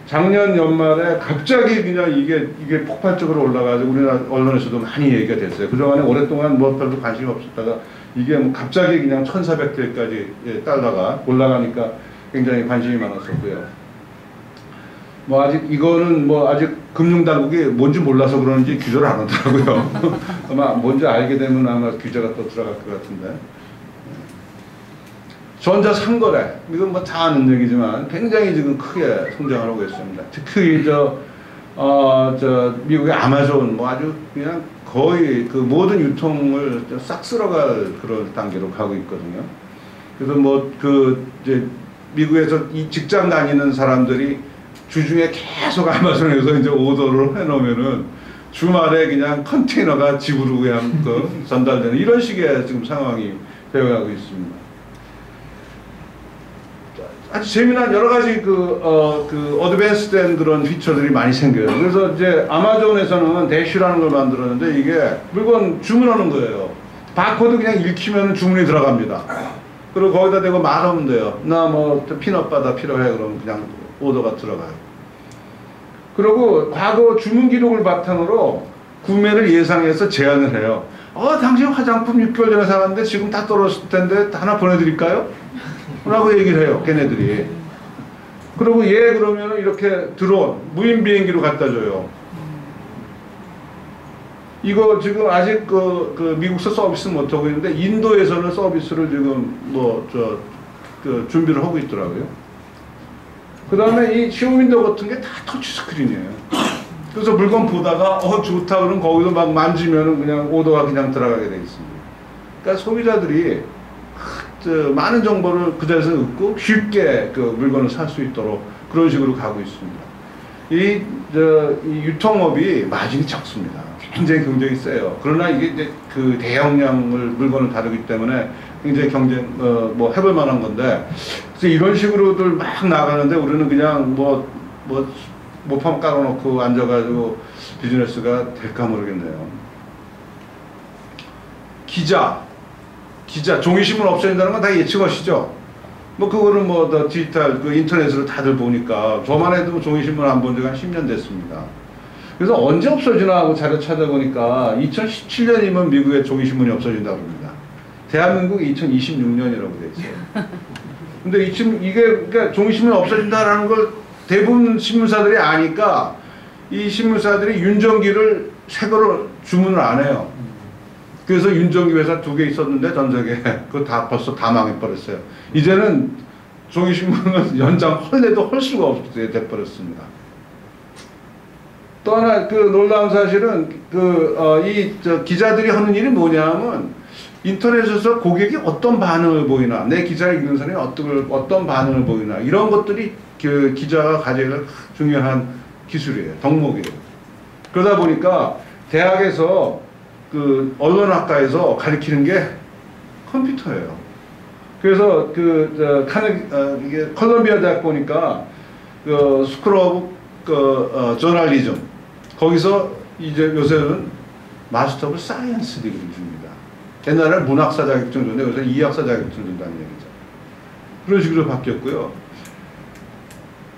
작년 연말에 갑자기 그냥 이게 폭발적으로 올라가지고 우리나라 언론에서도 많이 얘기가 됐어요. 그동안에 오랫동안 별로 관심이 없었다가 이게 갑자기 그냥 1,400대까지 달러가 올라가니까 굉장히 관심이 많았었고요. 아직 이거는 아직 금융당국이 뭔지 몰라서 그러는지 규제를 안 하더라고요. 아마 뭔지 알게 되면 아마 규제가 또 들어갈 것 같은데. 전자상거래, 이건 다 아는 얘기지만 굉장히 지금 크게 성장을 하고 있습니다. 특히 미국의 아마존 아주 그냥 거의 그 모든 유통을 싹 쓸어갈 그런 단계로 가고 있거든요. 그래서 이제 미국에서 이 직장 다니는 사람들이 주중에 계속 아마존에서 이제 오더를 해놓으면은 주말에 그냥 컨테이너가 집으로 그냥 전달되는 이런 식의 지금 상황이 되어가고 있습니다. 아주 재미난 여러 가지 어드밴스된 그런 피처들이 많이 생겨요. 그래서 이제 아마존에서는 대쉬라는 걸 만들었는데 이게 물건 주문하는 거예요. 바코드 그냥 읽히면 주문이 들어갑니다. 그리고 거기다 대고 말하면 돼요. 나 뭐 피넛바다 필요해 그러면 그냥 오더가 들어가요. 그리고 과거 주문 기록을 바탕으로 구매를 예상해서 제안을 해요. 당신 화장품 6개월 전에 사갔는데 지금 다 떨어졌을 텐데 하나 보내드릴까요? 라고 얘기를 해요, 걔네들이. 그리고 그러면 이렇게 드론, 무인 비행기로 갖다 줘요. 이거 지금 아직 미국서 서비스는 못하고 있는데, 인도에서는 서비스를 지금 준비를 하고 있더라고요. 그 다음에 이 쇼윈도 같은 게 다 터치스크린이에요. 그래서 물건 보다가, 좋다 그러면 거기서 막 만지면은 그냥 오더가 그냥 들어가게 돼 있습니다. 그러니까 소비자들이 많은 정보를 그 자리에서 얻고 쉽게 그 물건을 살 수 있도록 그런 식으로 가고 있습니다. 이 유통업이 마진이 적습니다. 굉장히 경쟁이 세요. 그러나 이게 이제 그 대용량을 물건을 다루기 때문에 굉장히 해볼 만한 건데, 그래서 이런 식으로들 막 나가는데 우리는 그냥 모판 깔아놓고 앉아가지고 비즈니스가 될까 모르겠네요. 기자, 종이신문 없어진다는 건 다 예측하시죠? 그거는 디지털, 인터넷으로 다들 보니까, 저만 해도 종이신문 안 본 지가 한 10년 됐습니다. 그래서 언제 없어지나 하고 자료 찾아보니까 2017년이면 미국에 종이신문이 없어진다고 합니다. 대한민국이 2026년이라고 돼 있어요. 근데 그러니까 종이신문이 없어진다라는 걸 대부분 신문사들이 아니까 이 신문사들이 윤정기를 새 거를 주문을 안 해요. 그래서 윤정기 회사 2개 있었는데 전 세계에 그거 벌써 다 망해버렸어요. 이제는 종이신문은 연장 헐래도 헐 수가 없게 돼버렸습니다. 또 하나 놀라운 사실은 기자들이 하는 일이 뭐냐면 인터넷에서 고객이 어떤 반응을 보이나, 내 기사를 읽는 사람이 어떤 반응을 보이나, 이런 것들이 기자가 가져야 할 중요한 기술이에요. 덕목이에요. 그러다 보니까 대학에서 언론학과에서 가르치는 게 컴퓨터예요. 그래서 이게 컬럼비아 대학 보니까 스쿨 오브 저널리즘, 거기서 이제 요새는 마스터 오브 사이언스 디그리를 줍니다. 옛날에는 문학사 자격증 줬는데 요새는 이학사 자격증 준다는 얘기죠. 그런 식으로 바뀌었고요.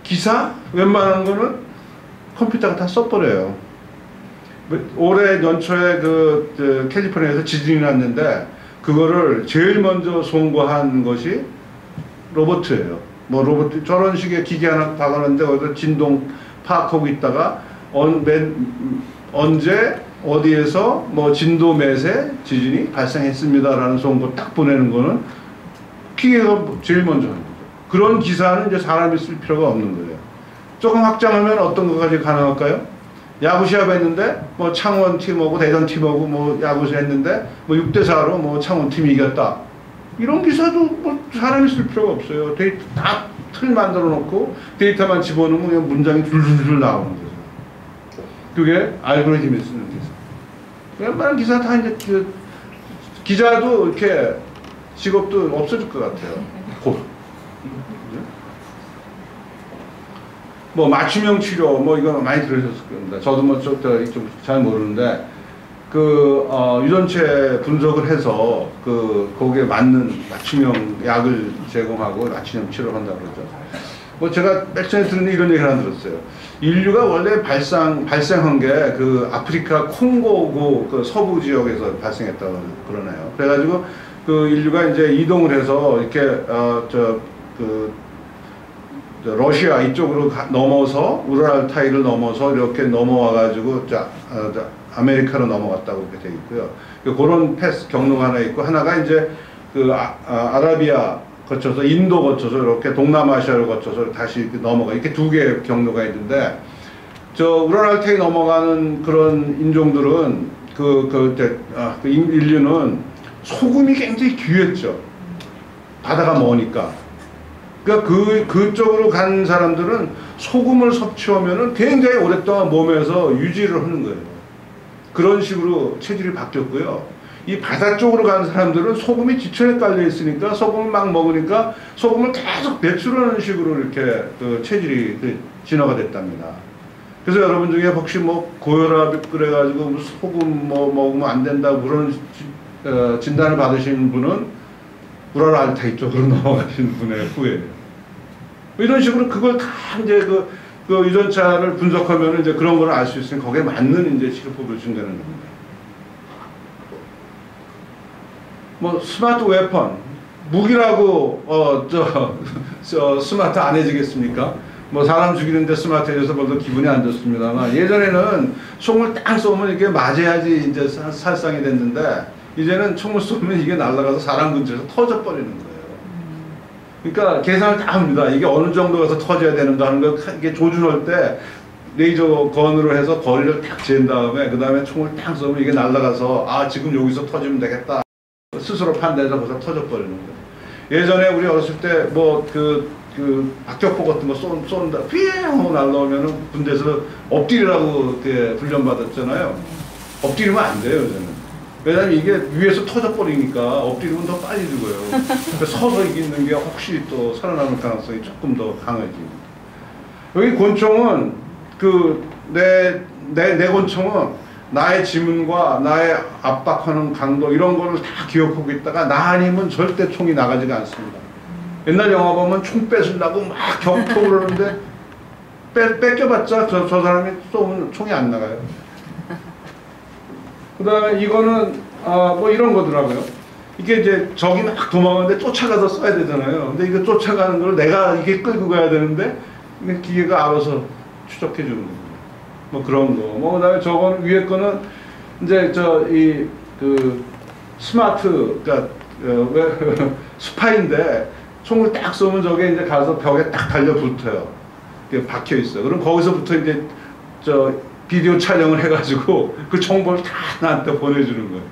기사 웬만한 거는 컴퓨터가 다 써버려요. 올해 연초에 캘리포니아에서 지진이 났는데 그거를 제일 먼저 송고한 것이 로버트예요. 로버트 저런 식의 기계 하나 박아놨는데 거기서 진동 파악하고 있다가 언제 어디에서 진도 몇에 지진이 발생했습니다라는 송고 딱 보내는 거는 기계가 제일 먼저 하는 거죠. 그런 기사는 이제 사람이 쓸 필요가 없는 거예요. 조금 확장하면 어떤 것까지 가능할까요? 야구 시합 했는데 창원 팀하고 대전 팀하고 야구 했는데 6대4로 창원 팀이 이겼다. 이런 기사도 사람이 쓸 필요가 없어요. 다 틀 만들어 놓고 데이터만 집어넣으면 그냥 문장이 줄줄줄 나오는 거죠. 그게 알고리즘이 쓰는 기사. 웬만한 기사 다 이제 기자도 이렇게 직업도 없어질 것 같아요. 곧. 맞춤형 치료 이거 많이 들으셨을 겁니다. 저도 좀 잘 모르는데 유전체 분석을 해서 거기에 맞는 맞춤형 약을 제공하고 맞춤형 치료를 한다고 그러죠. 제가 맨 처음에 듣는 이런 얘기를 하나 들었어요. 인류가 원래 발생한 게 아프리카 콩고 서부 지역에서 발생했다고 그러네요. 그래가지고 인류가 이제 이동을 해서 이렇게 러시아 이쪽으로 넘어서 우랄타이를 넘어서 이렇게 넘어와가지고 아메리카로 넘어갔다고 그렇게 되어 있고요. 그런 경로가 하나 있고, 하나가 이제 아라비아 거쳐서 인도 거쳐서 이렇게 동남아시아를 거쳐서 다시 넘어가, 이렇게 2개의 경로가 있는데, 우랄타이 넘어가는 그런 인종들은 인류는 소금이 굉장히 귀했죠. 바다가 머니까. 그러니까 그쪽으로 간 사람들은 소금을 섭취하면은 굉장히 오랫동안 몸에서 유지를 하는 거예요. 그런 식으로 체질이 바뀌었고요. 이 바다 쪽으로 가는 사람들은 소금이 지천에 깔려 있으니까 소금을 막 먹으니까 소금을 계속 배출하는 식으로 이렇게 그 체질이 진화가 됐답니다. 그래서 여러분 중에 혹시 뭐 고혈압 그래가지고 소금 뭐 먹으면 안 된다 그런 진단을 받으신 분은 우라랄타이 쪽으로 넘어가신 분의 후예예요. 이런 식으로 그걸 다 이제 그 유전자를 분석하면 이제 그런 걸 알 수 있으니 거기에 맞는 이제 치료법을 준다는 겁니다. 뭐 스마트 웨펀 무기라고 스마트 안 해지겠습니까? 뭐 사람 죽이는데 스마트해져서 벌써 기분이 안 좋습니다만 예전에는 총을 딱 쏘면 이게 맞아야지 이제 살상이 됐는데 이제는 총을 쏘면 이게 날아가서 사람 근처에서 터져버리는 거예요. 그러니까 계산을 다 합니다. 이게 어느 정도 가서 터져야 되는가 하는 거 이게 조준할 때 레이저 건으로 해서 거리를 딱 재은 다음에 그 다음에 총을 딱 쏘면 이게 날아가서 아 지금 여기서 터지면 되겠다 스스로 판단해서 벌써 터져버리는 거예요. 예전에 우리 어렸을 때 뭐 그 박격포 같은 거 쏜다 휘 하고 날라오면은 군대에서 엎드리라고 훈련받았잖아요. 엎드리면 안 돼요 요새는. 왜냐면 이게 위에서 터져버리니까 엎드리면 더 빨리 죽어요. 서서 이기는 게 혹시 또 살아남을 가능성이 조금 더 강해집니다. 여기 권총은 내 권총은 나의 지문과 나의 압박하는 강도 이런 거를 다 기억하고 있다가 나 아니면 절대 총이 나가지가 않습니다. 옛날 영화 보면 총 뺏으려고 막 격투를 하는데 뺏겨봤자 저 사람이 쏘면 총이 안 나가요. 그 다음에 이거는 뭐 이런 거더라고요. 이게 이제 적이 막 도망가는데 쫓아가서 쏴야 되잖아요. 근데 이거 쫓아가는 걸 내가 이게 끌고 가야 되는데 기계가 알아서 추적해 주는 겁니다. 뭐 그런 거. 뭐 그다음에 저건 위에 거는 이제 스마트 그러니까 스파인데 총을 딱 쏘면 저게 이제 가서 벽에 딱 달려붙어요. 박혀 있어. 그럼 거기서부터 이제 비디오 촬영을 해가지고 그 정보를 다 나한테 보내주는 거예요.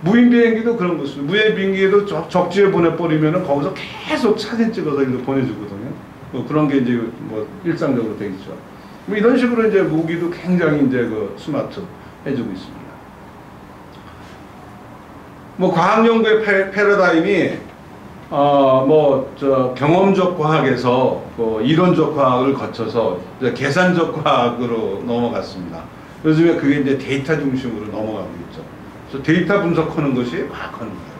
무인 비행기도 그런 것입니다. 무인 비행기에도 적지에 보내버리면은 거기서 계속 사진 찍어서 이렇게 보내주거든요. 뭐 그런 게 이제 뭐 일상적으로 되어 있죠. 뭐 이런 식으로 이제 무기도 굉장히 이제 스마트 해주고 있습니다. 뭐 과학 연구의 패러다임이 경험적 과학에서 이론적 과학을 거쳐서 계산적 과학으로 넘어갔습니다. 요즘에 그게 이제 데이터 중심으로 넘어가고 있죠. 그래서 데이터 분석하는 것이 과학하는 거예요.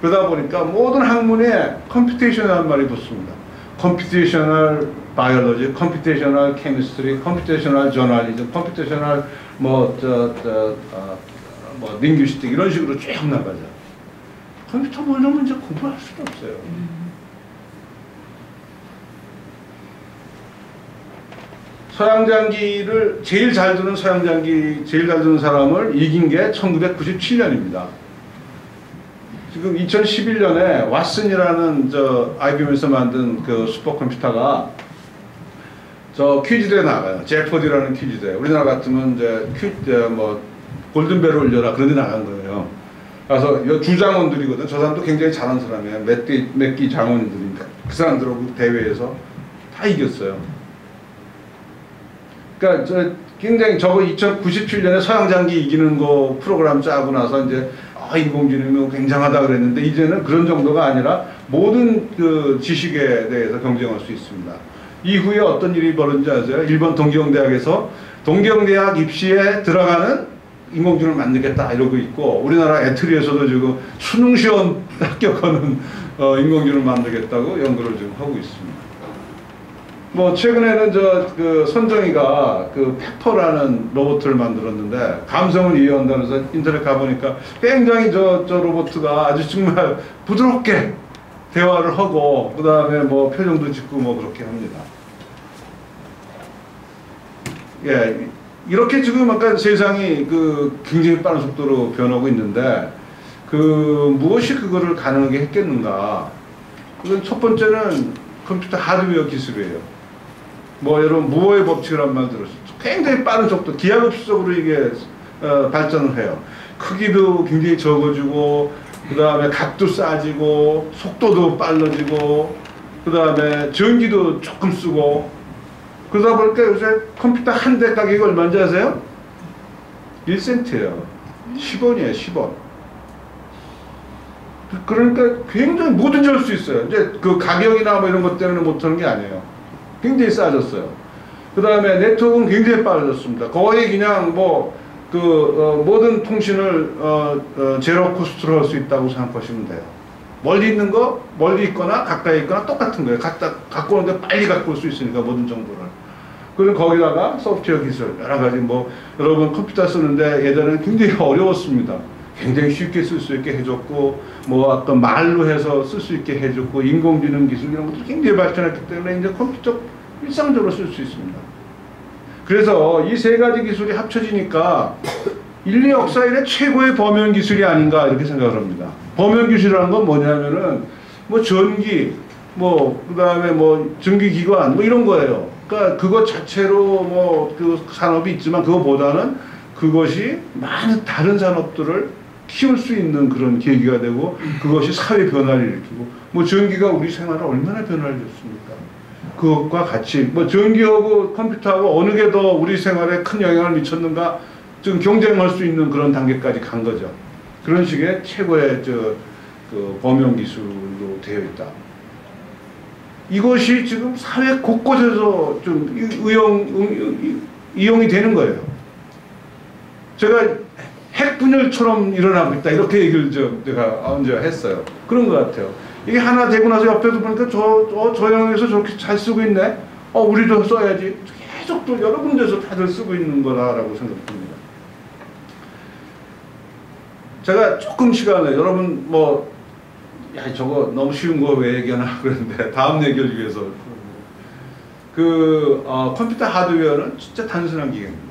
그러다 보니까 모든 학문에 컴퓨테이션이라는 말이 붙습니다. 컴퓨테이셔널 바이올로지, 컴퓨테이셔널 케미스트리, 컴퓨테이셔널 저널리즘, 컴퓨테이셔널 링귀스틱 이런 식으로 쭉 나가죠. 컴퓨터 모르면 이제 공부할 수가 없어요. 서양장기를 제일 잘 두는 제일 잘 두는 사람을 이긴 게 1997년입니다. 지금 2011년에 왓슨이라는 IBM에서 만든 그 슈퍼컴퓨터가 퀴즈대에 나가요. 제퍼디라는 퀴즈대. 우리나라 같으면 이제 골든벨을 울려라 그런 데 나간 거예요. 그래서 주장원들이거든. 저 사람도 굉장히 잘하는 사람이에요. 몇 기 장원들인데 그 사람들하고 대회에서 다 이겼어요. 그러니까 굉장히 저거 2097년에 서양장기 이기는 거 프로그램 짜고 나서 이제 인공지능이 굉장하다 그랬는데 이제는 그런 정도가 아니라 모든 그 지식에 대해서 경쟁할 수 있습니다. 이후에 어떤 일이 벌어진지 아세요? 일본 동경대학에서 동경대학 입시에 들어가는 인공지능을 만들겠다 이러고 있고 우리나라 애트리에서도 지금 수능시험 합격하는 인공지능을 만들겠다고 연구를 지금 하고 있습니다. 뭐 최근에는 선정이가 페퍼라는 로봇을 만들었는데 감성을 이해한다고 해서 인터넷 가보니까 굉장히 저 로봇가 아주 정말 부드럽게 대화를 하고 그 다음에 뭐 표정도 짓고 뭐 그렇게 합니다. 예, 이렇게 지금 아까 세상이 굉장히 빠른 속도로 변하고 있는데 무엇이 그거를 가능하게 했겠는가? 그건 첫 번째는 컴퓨터 하드웨어 기술이에요. 뭐 여러분 무어의 법칙이란 말 들었어요. 굉장히 빠른 속도, 기하급수적으로 이게 발전을 해요. 크기도 굉장히 적어지고 그 다음에 값도 싸지고 속도도 빨라지고 그 다음에 전기도 조금 쓰고 그러다 보니까 요새 컴퓨터 한 대 가격이 얼마인지 아세요? 1센트예요. 10원이에요, 10원. 그러니까 굉장히 뭐든지 할 수 있어요. 이제 그 가격이나 뭐 이런 것 때문에 못하는 게 아니에요. 굉장히 싸졌어요. 그 다음에 네트워크는 굉장히 빨라졌습니다. 거의 그냥 뭐 모든 통신을 제로 코스트로 할 수 있다고 생각하시면 돼요. 멀리 있는 거, 멀리 있거나 가까이 있거나 똑같은 거예요. 갖고 오는데 빨리 갖고 올 수 있으니까 모든 정보를. 그리고 거기다가 소프트웨어 기술, 여러 가지 뭐, 여러분 컴퓨터 쓰는데 예전에는 굉장히 어려웠습니다. 굉장히 쉽게 쓸 수 있게 해줬고, 뭐 어떤 말로 해서 쓸 수 있게 해줬고, 인공지능 기술 이런 것도 굉장히 발전했기 때문에 이제 컴퓨터 일상적으로 쓸 수 있습니다. 그래서 이 세 가지 기술이 합쳐지니까 인류 역사의 최고의 범용 기술이 아닌가 이렇게 생각을 합니다. 범용 기술이라는 건 뭐냐면은 뭐 전기, 뭐 그다음에 뭐 전기기관 뭐 이런 거예요. 그러니까 그것 자체로 뭐 그 산업이 있지만 그거보다는 그것이 많은 다른 산업들을 키울 수 있는 그런 계기가 되고 그것이 사회 변화를 일으키고 뭐 전기가 우리 생활을 얼마나 변화를 줬습니까? 그것과 같이 뭐 전기하고 컴퓨터하고 어느 게 더 우리 생활에 큰 영향을 미쳤는가 지금 경쟁할 수 있는 그런 단계까지 간 거죠. 그런 식의 최고의 그 범용 기술로 되어 있다. 이것이 지금 사회 곳곳에서 좀 이용이 되는 거예요. 제가 핵분열처럼 일어나고 있다 이렇게 얘기를 제가 언제 했어요. 그런 것 같아요. 이게 하나 되고 나서 옆에도 보니까 저 형에서 저렇게 잘 쓰고 있네. 우리도 써야지. 계속 또 여러 군데서 다들 쓰고 있는 거라고 생각합니다. 제가 조금 시간을 여러분 뭐 저거 너무 쉬운 거 왜 얘기하나 그러는데 다음 얘기를 위해서 컴퓨터 하드웨어는 진짜 단순한 기계입니다.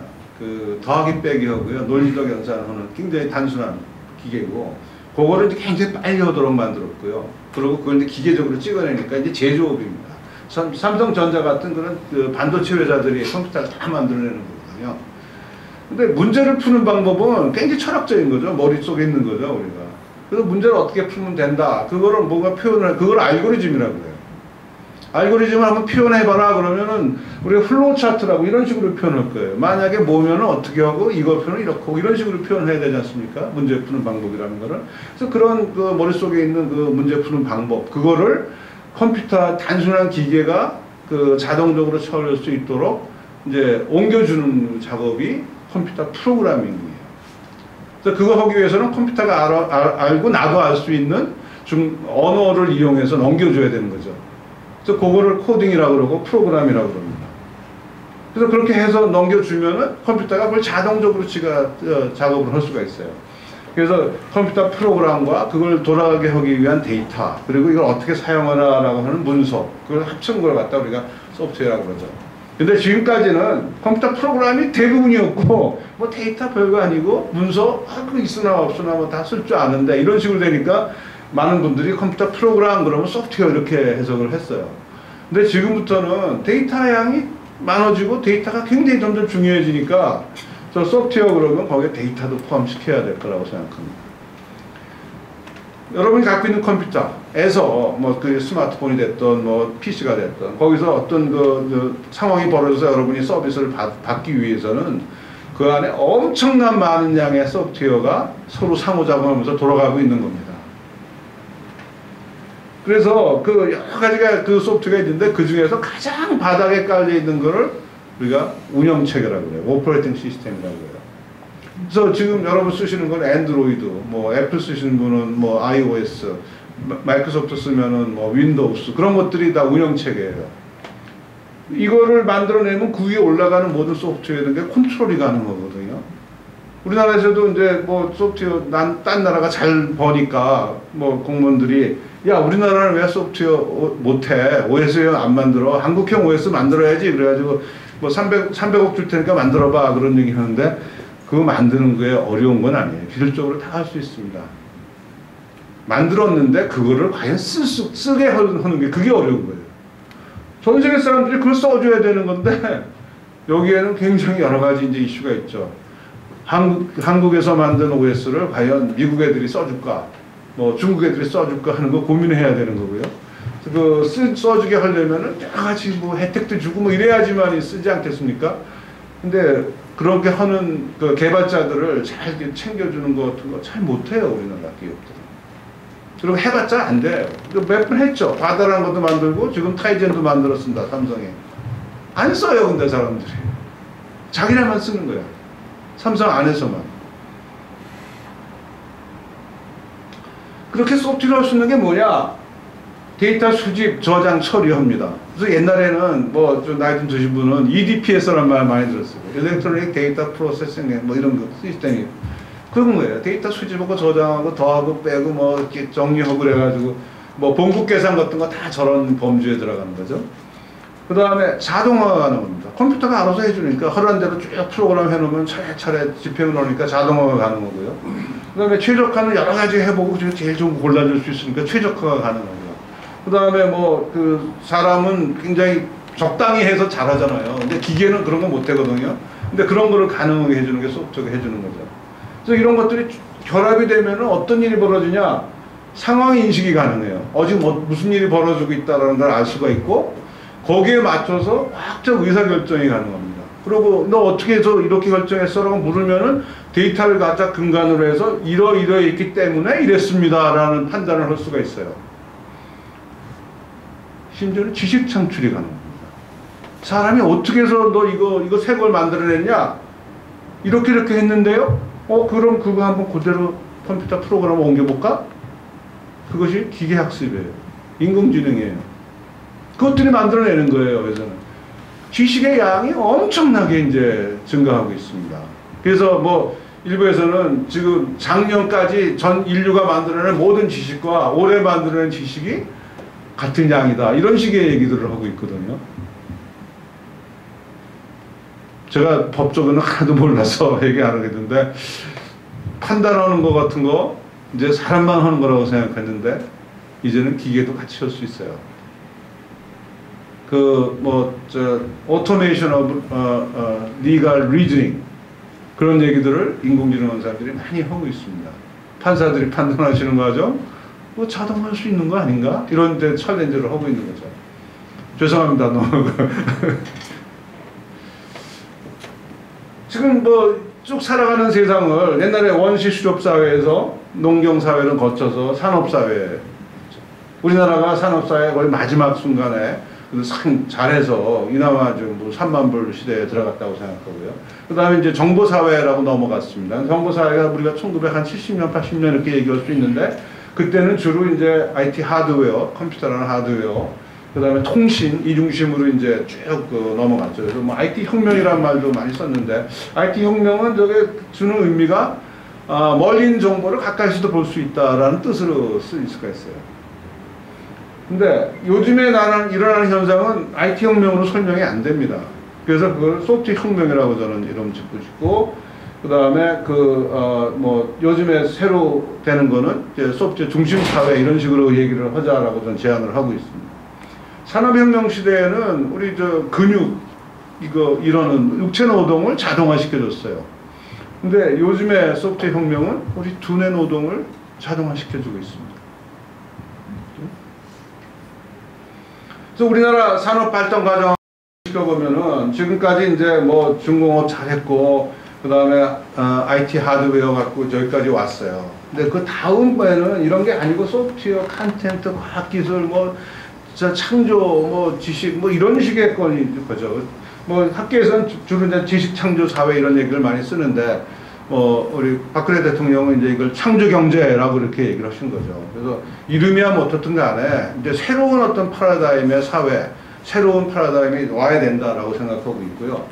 더하기 빼기 하고요 논리적 연산하는 굉장히 단순한 기계고 그거를 이제 굉장히 빨리 하도록 만들었고요. 그리고 그걸 이제 기계적으로 찍어내니까 이제 제조업입니다. 삼성전자 같은 그런 반도체 회사들이 컴퓨터를 다 만들어내는 거거든요. 근데 문제를 푸는 방법은 굉장히 철학적인 거죠. 머릿속에 있는 거죠, 우리가. 그래서 문제를 어떻게 풀면 된다. 그거를 뭔가 그걸 알고리즘이라고 그래요. 알고리즘을 한번 표현해봐라 그러면은 우리가 플로우 차트라고 이런 식으로 표현할 거예요. 만약에 뭐면은 어떻게 하고 이거 표현은 이렇게 하고 이런 식으로 표현해야 되지 않습니까? 문제 푸는 방법이라는 거를. 그래서 그런 머릿속에 있는 문제 푸는 방법 그거를 컴퓨터 단순한 기계가 자동적으로 처리할 수 있도록 이제 옮겨주는 작업이 컴퓨터 프로그래밍이에요. 그래서 그거 하기 위해서는 컴퓨터가 알고 나도 알 수 있는 언어를 이용해서 넘겨줘야 되는 거죠. 그래서 그거를 코딩이라고 그러고 프로그램이라고 그럽니다. 그래서 그렇게 해서 넘겨주면은 컴퓨터가 그걸 자동적으로 작업을 할 수가 있어요. 그래서 컴퓨터 프로그램과 그걸 돌아가게 하기 위한 데이터 그리고 이걸 어떻게 사용하라라고 하는 문서 그걸 합친 걸 갖다 우리가 소프트웨어라고 그러죠. 근데 지금까지는 컴퓨터 프로그램이 대부분이었고 뭐 데이터 별거 아니고 문서 그거 있으나 없으나 뭐 다 쓸 줄 아는데 이런 식으로 되니까 많은 분들이 컴퓨터 프로그램 그러면 소프트웨어 이렇게 해석을 했어요. 근데 지금부터는 데이터 양이 많아지고 데이터가 굉장히 점점 중요해지니까 저 소프트웨어 그러면 거기에 데이터도 포함시켜야 될 거라고 생각합니다. 여러분이 갖고 있는 컴퓨터에서 뭐 스마트폰이 됐던 뭐 PC가 됐던 거기서 어떤 상황이 벌어져서 여러분이 서비스를 받기 위해서는 그 안에 엄청난 많은 양의 소프트웨어가 서로 상호작용하면서 돌아가고 있는 겁니다. 그래서 여러 가지가 소프트웨어가 있는데 그 중에서 가장 바닥에 깔려 있는 거를 우리가 운영체계라고 그래요. 오퍼레이팅 시스템이라고 그래요. 그래서 지금 여러분 쓰시는 건 안드로이드, 뭐 애플 쓰시는 분은 뭐 iOS, 마이크로소프트 쓰면은 뭐 윈도우스 그런 것들이 다 운영체계예요. 이거를 만들어내면 그 위에 올라가는 모든 소프트웨어는 게 컨트롤이 가는 거거든요. 우리나라에서도 이제 뭐 소프트웨어 딴 나라가 잘 버니까 뭐 공무원들이 야 우리나라는 왜 소프트웨어 못해? OS 안 만들어? 한국형 OS 만들어야지. 그래가지고 뭐 300억 줄 테니까 만들어봐 그런 얘기 하는데 그거 만드는 게 어려운 건 아니에요. 기술적으로 다 할 수 있습니다. 만들었는데 그거를 과연 쓰게 하는 게 그게 어려운 거예요. 전 세계 사람들이 그걸 써줘야 되는 건데 여기에는 굉장히 여러 가지 이제 이슈가 있죠. 한국에서 만든 OS를 과연 미국 애들이 써줄까, 뭐 중국 애들이 써줄까 하는 거 고민해야 되는 거고요. 써주게 하려면은 여러 가지 뭐 혜택도 주고 뭐 이래야지만 쓰지 않겠습니까? 근데 그렇게 하는 그 개발자들을 잘 이렇게 챙겨주는 것 같은 거 잘 못해요, 우리나라 기업들은. 그리고 해봤자 안 돼요. 몇 번 했죠. 바다라는 것도 만들고 지금 타이젠도 만들었습니다, 삼성에. 안 써요, 근데 사람들이. 자기네만 쓰는 거야. 삼성 안에서만. 그렇게 소프트웨어를 쓰는 게 뭐냐? 데이터 수집, 저장, 처리합니다. 그래서 옛날에는 뭐 좀 나이 좀 드신 분은 EDPS라는 말 많이 들었어요. 일렉트로닉 데이터 프로세싱 뭐 이런 거 시스템이 그런 거예요. 데이터 수집하고 저장하고 더하고 빼고 뭐 이렇게 정리하고 그래가지고 뭐 봉급 계산 같은 거 다 저런 범주에 들어가는 거죠. 그 다음에 자동화가 가능합니다. 컴퓨터가 알아서 해주니까 하라는 대로 쭉 프로그램 해놓으면 차례차례 집행을 넣으니까 자동화가 가능하고요. 그 다음에 최적화는 여러 가지 해보고 제일 좋은 거 골라줄 수 있으니까 최적화가 가능하고요. 그 다음에 뭐 그 사람은 굉장히 적당히 해서 잘하잖아요. 근데 기계는 그런 거 못하거든요. 근데 그런 거를 가능하게 해주는 게 소프트웨어가 해주는 거죠. 그래서 이런 것들이 결합이 되면 어떤 일이 벌어지냐? 상황 인식이 가능해요. 지금 무슨 일이 벌어지고 있다는 걸 알 수가 있고 거기에 맞춰서 과학적 의사결정이 가능합니다. 그리고 너 어떻게 해서 이렇게 결정했어? 라고 물으면은 데이터를 갖다 근간으로 해서 이러이러했기 때문에 이랬습니다. 라는 판단을 할 수가 있어요. 심지어는 지식 창출이 가능합니다. 사람이 어떻게 해서 너 이거 새 걸 만들어냈냐? 이렇게 했는데요? 그럼 그거 한번 그대로 컴퓨터 프로그램을 옮겨볼까? 그것이 기계학습이에요. 인공지능이에요. 그것들이 만들어내는 거예요, 여기서는. 지식의 양이 엄청나게 이제 증가하고 있습니다. 그래서 뭐, 일부에서는 지금 작년까지 전 인류가 만들어낸 모든 지식과 올해 만들어낸 지식이 같은 양이다. 이런 식의 얘기들을 하고 있거든요. 제가 법적으로는 하나도 몰라서 얘기 안 하겠는데, 판단하는 거 같은 거, 이제 사람만 하는 거라고 생각했는데, 이제는 기계도 같이 할 수 있어요. 오토메이션 오브 리걸 리즈닝 그런 얘기들을 인공지능 원사들이 많이 하고 있습니다. 판사들이 판단하시는 과정, 뭐 자동할 수 있는 거 아닌가? 이런 데 챌린지를 하고 있는 거죠. 죄송합니다. 너무 지금 뭐 쭉 살아가는 세상을 옛날에 원시 수렵 사회에서 농경 사회를 거쳐서 산업 사회, 우리나라가 산업 사회 거의 마지막 순간에 잘해서 이나마 좀 뭐 3만 불 시대에 들어갔다고 생각하고요. 그 다음에 이제 정보사회라고 넘어갔습니다. 정보사회가 우리가 1970년, 80년 이렇게 얘기할 수 있는데, 그때는 주로 이제 IT 하드웨어, 컴퓨터라는 하드웨어, 그 다음에 통신, 이 중심으로 이제 쭉 넘어갔죠. 그래서 뭐 IT 혁명이라는 말도 많이 썼는데, IT 혁명은 저게 주는 의미가 멀리 있는 정보를 가까이서도 볼 수 있다라는 뜻으로 쓸 수가 있어요. 근데 요즘에 일어나는 현상은 IT 혁명으로 설명이 안 됩니다. 그래서 그걸 소프트웨어 혁명이라고 저는 이름 짓고 싶고, 그 다음에 요즘에 새로 되는 거는 이제 소프트웨어 중심 사회 이런 식으로 얘기를 하자라고 저는 제안을 하고 있습니다. 산업혁명 시대에는 우리 근육 이러는 육체 노동을 자동화시켜줬어요. 근데 요즘에 소프트웨어 혁명은 우리 두뇌 노동을 자동화시켜주고 있습니다. 그래서 우리나라 산업 발전 과정 시켜보면은 지금까지 이제 뭐 중공업 잘했고, 그 다음에 IT 하드웨어 갖고 저기까지 왔어요. 근데 그 다음에는 이런 게 아니고 소프트웨어, 컨텐트, 과학기술, 뭐 창조, 뭐 지식, 뭐 이런 식의 거죠. 뭐 학계에서는 주로 이제 지식 창조 사회 이런 얘기를 많이 쓰는데, 우리 박근혜 대통령은 이제 이걸 창조 경제라고 이렇게 얘기를 하신 거죠. 그래서 이름이야 뭐 어떻든 간에 이제 새로운 어떤 패러다임의 사회, 새로운 패러다임이 와야 된다라고 생각하고 있고요.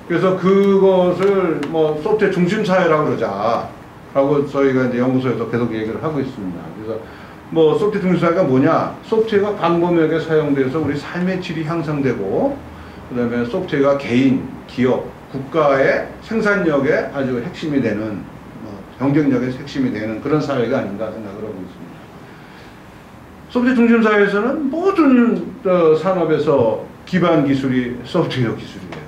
그래서 그것을 뭐 소프트웨어 중심 사회라고 그러자라고 저희가 이제 연구소에서 계속 얘기를 하고 있습니다. 그래서 뭐 소프트웨어 중심 사회가 뭐냐? 소프트웨어가 광범위하게 사용돼서 우리 삶의 질이 향상되고, 그다음에 소프트웨어가 개인, 기업, 국가의 생산력의 아주 핵심이 되는, 경쟁력의 핵심이 되는 그런 사회가 아닌가 생각을 하고 있습니다. 소프트웨어 중심 사회에서는 모든 산업에서 기반 기술이 소프트웨어 기술이에요.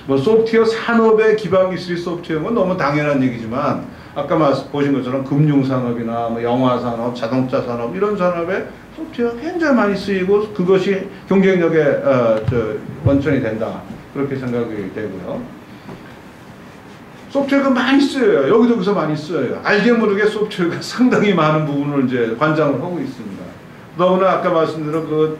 뭐 소프트웨어 산업의 기반 기술이 소프트웨어는 너무 당연한 얘기지만, 아까 보신 것처럼 금융산업이나 뭐 영화산업, 자동차 산업 이런 산업에 소프트웨어가 굉장히 많이 쓰이고 그것이 경쟁력의 원천이 된다. 그렇게 생각이 되고요. 소프트웨어가 많이 쓰여요. 여기저기서 많이 쓰여요. 알게 모르게 소프트웨어가 상당히 많은 부분을 이제 관장을 하고 있습니다. 너무나 아까 말씀드린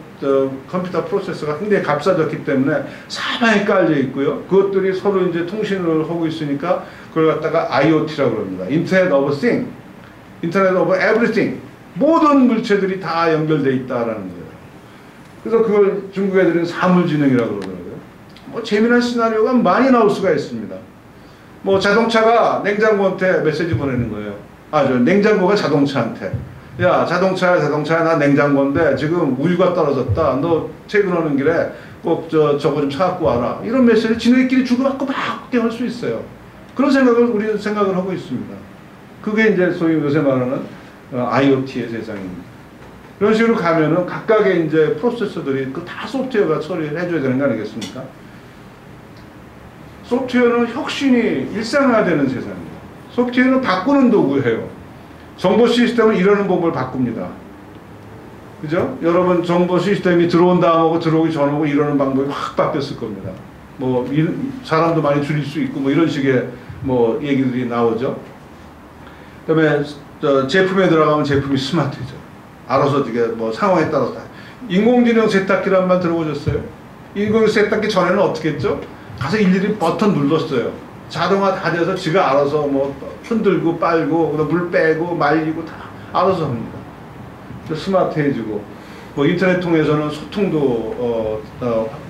컴퓨터 프로세서가 굉장히 값싸졌기 때문에 사방에 깔려 있고요. 그것들이 서로 이제 통신을 하고 있으니까 그걸 갖다가 IoT라고 합니다. 인터넷 오브 띵, 인터넷 오브 에브리띵. 모든 물체들이 다 연결되어 있다라는 거예요. 그래서 그걸 중국 애들은 사물지능이라고 그러더라고요. 뭐 재미난 시나리오가 많이 나올 수가 있습니다. 뭐 자동차가 냉장고한테 메시지 보내는 거예요. 저 냉장고가 자동차한테. 야, 자동차야, 나 냉장고인데 지금 우유가 떨어졌다. 너 퇴근하는 길에 꼭 저거 좀 사갖고 와라. 이런 메시지 지네끼리 주고받고 막 할 수 있어요. 그런 생각을 우리는 생각을 하고 있습니다. 그게 이제 소위 요새 말하는 IoT의 세상입니다. 이런 식으로 가면은 각각의 이제 프로세서들이 그 다 소프트웨어가 처리를 해줘야 되는 거 아니겠습니까? 소프트웨어는 혁신이 일상화되는 세상입니다. 소프트웨어는 바꾸는 도구예요. 정보 시스템은 이러는 법을 바꿉니다. 그죠? 여러분 정보 시스템이 들어온 다음하고 들어오기 전하고 이러는 방법이 확 바뀌었을 겁니다. 뭐 사람도 많이 줄일 수 있고 뭐 이런 식의 뭐 얘기들이 나오죠. 그다음에 제품에 들어가면 제품이 스마트해져. 알아서 이게 뭐 상황에 따라서 인공지능 세탁기란 말 들어보셨어요? 인공지능 세탁기 전에는 어떻게 했죠? 가서 일일이 버튼 눌렀어요. 자동화 다 돼서 지가 알아서 뭐 흔들고 빨고 물 빼고 말리고 다 알아서 합니다. 스마트해지고 뭐 인터넷 통해서는 소통도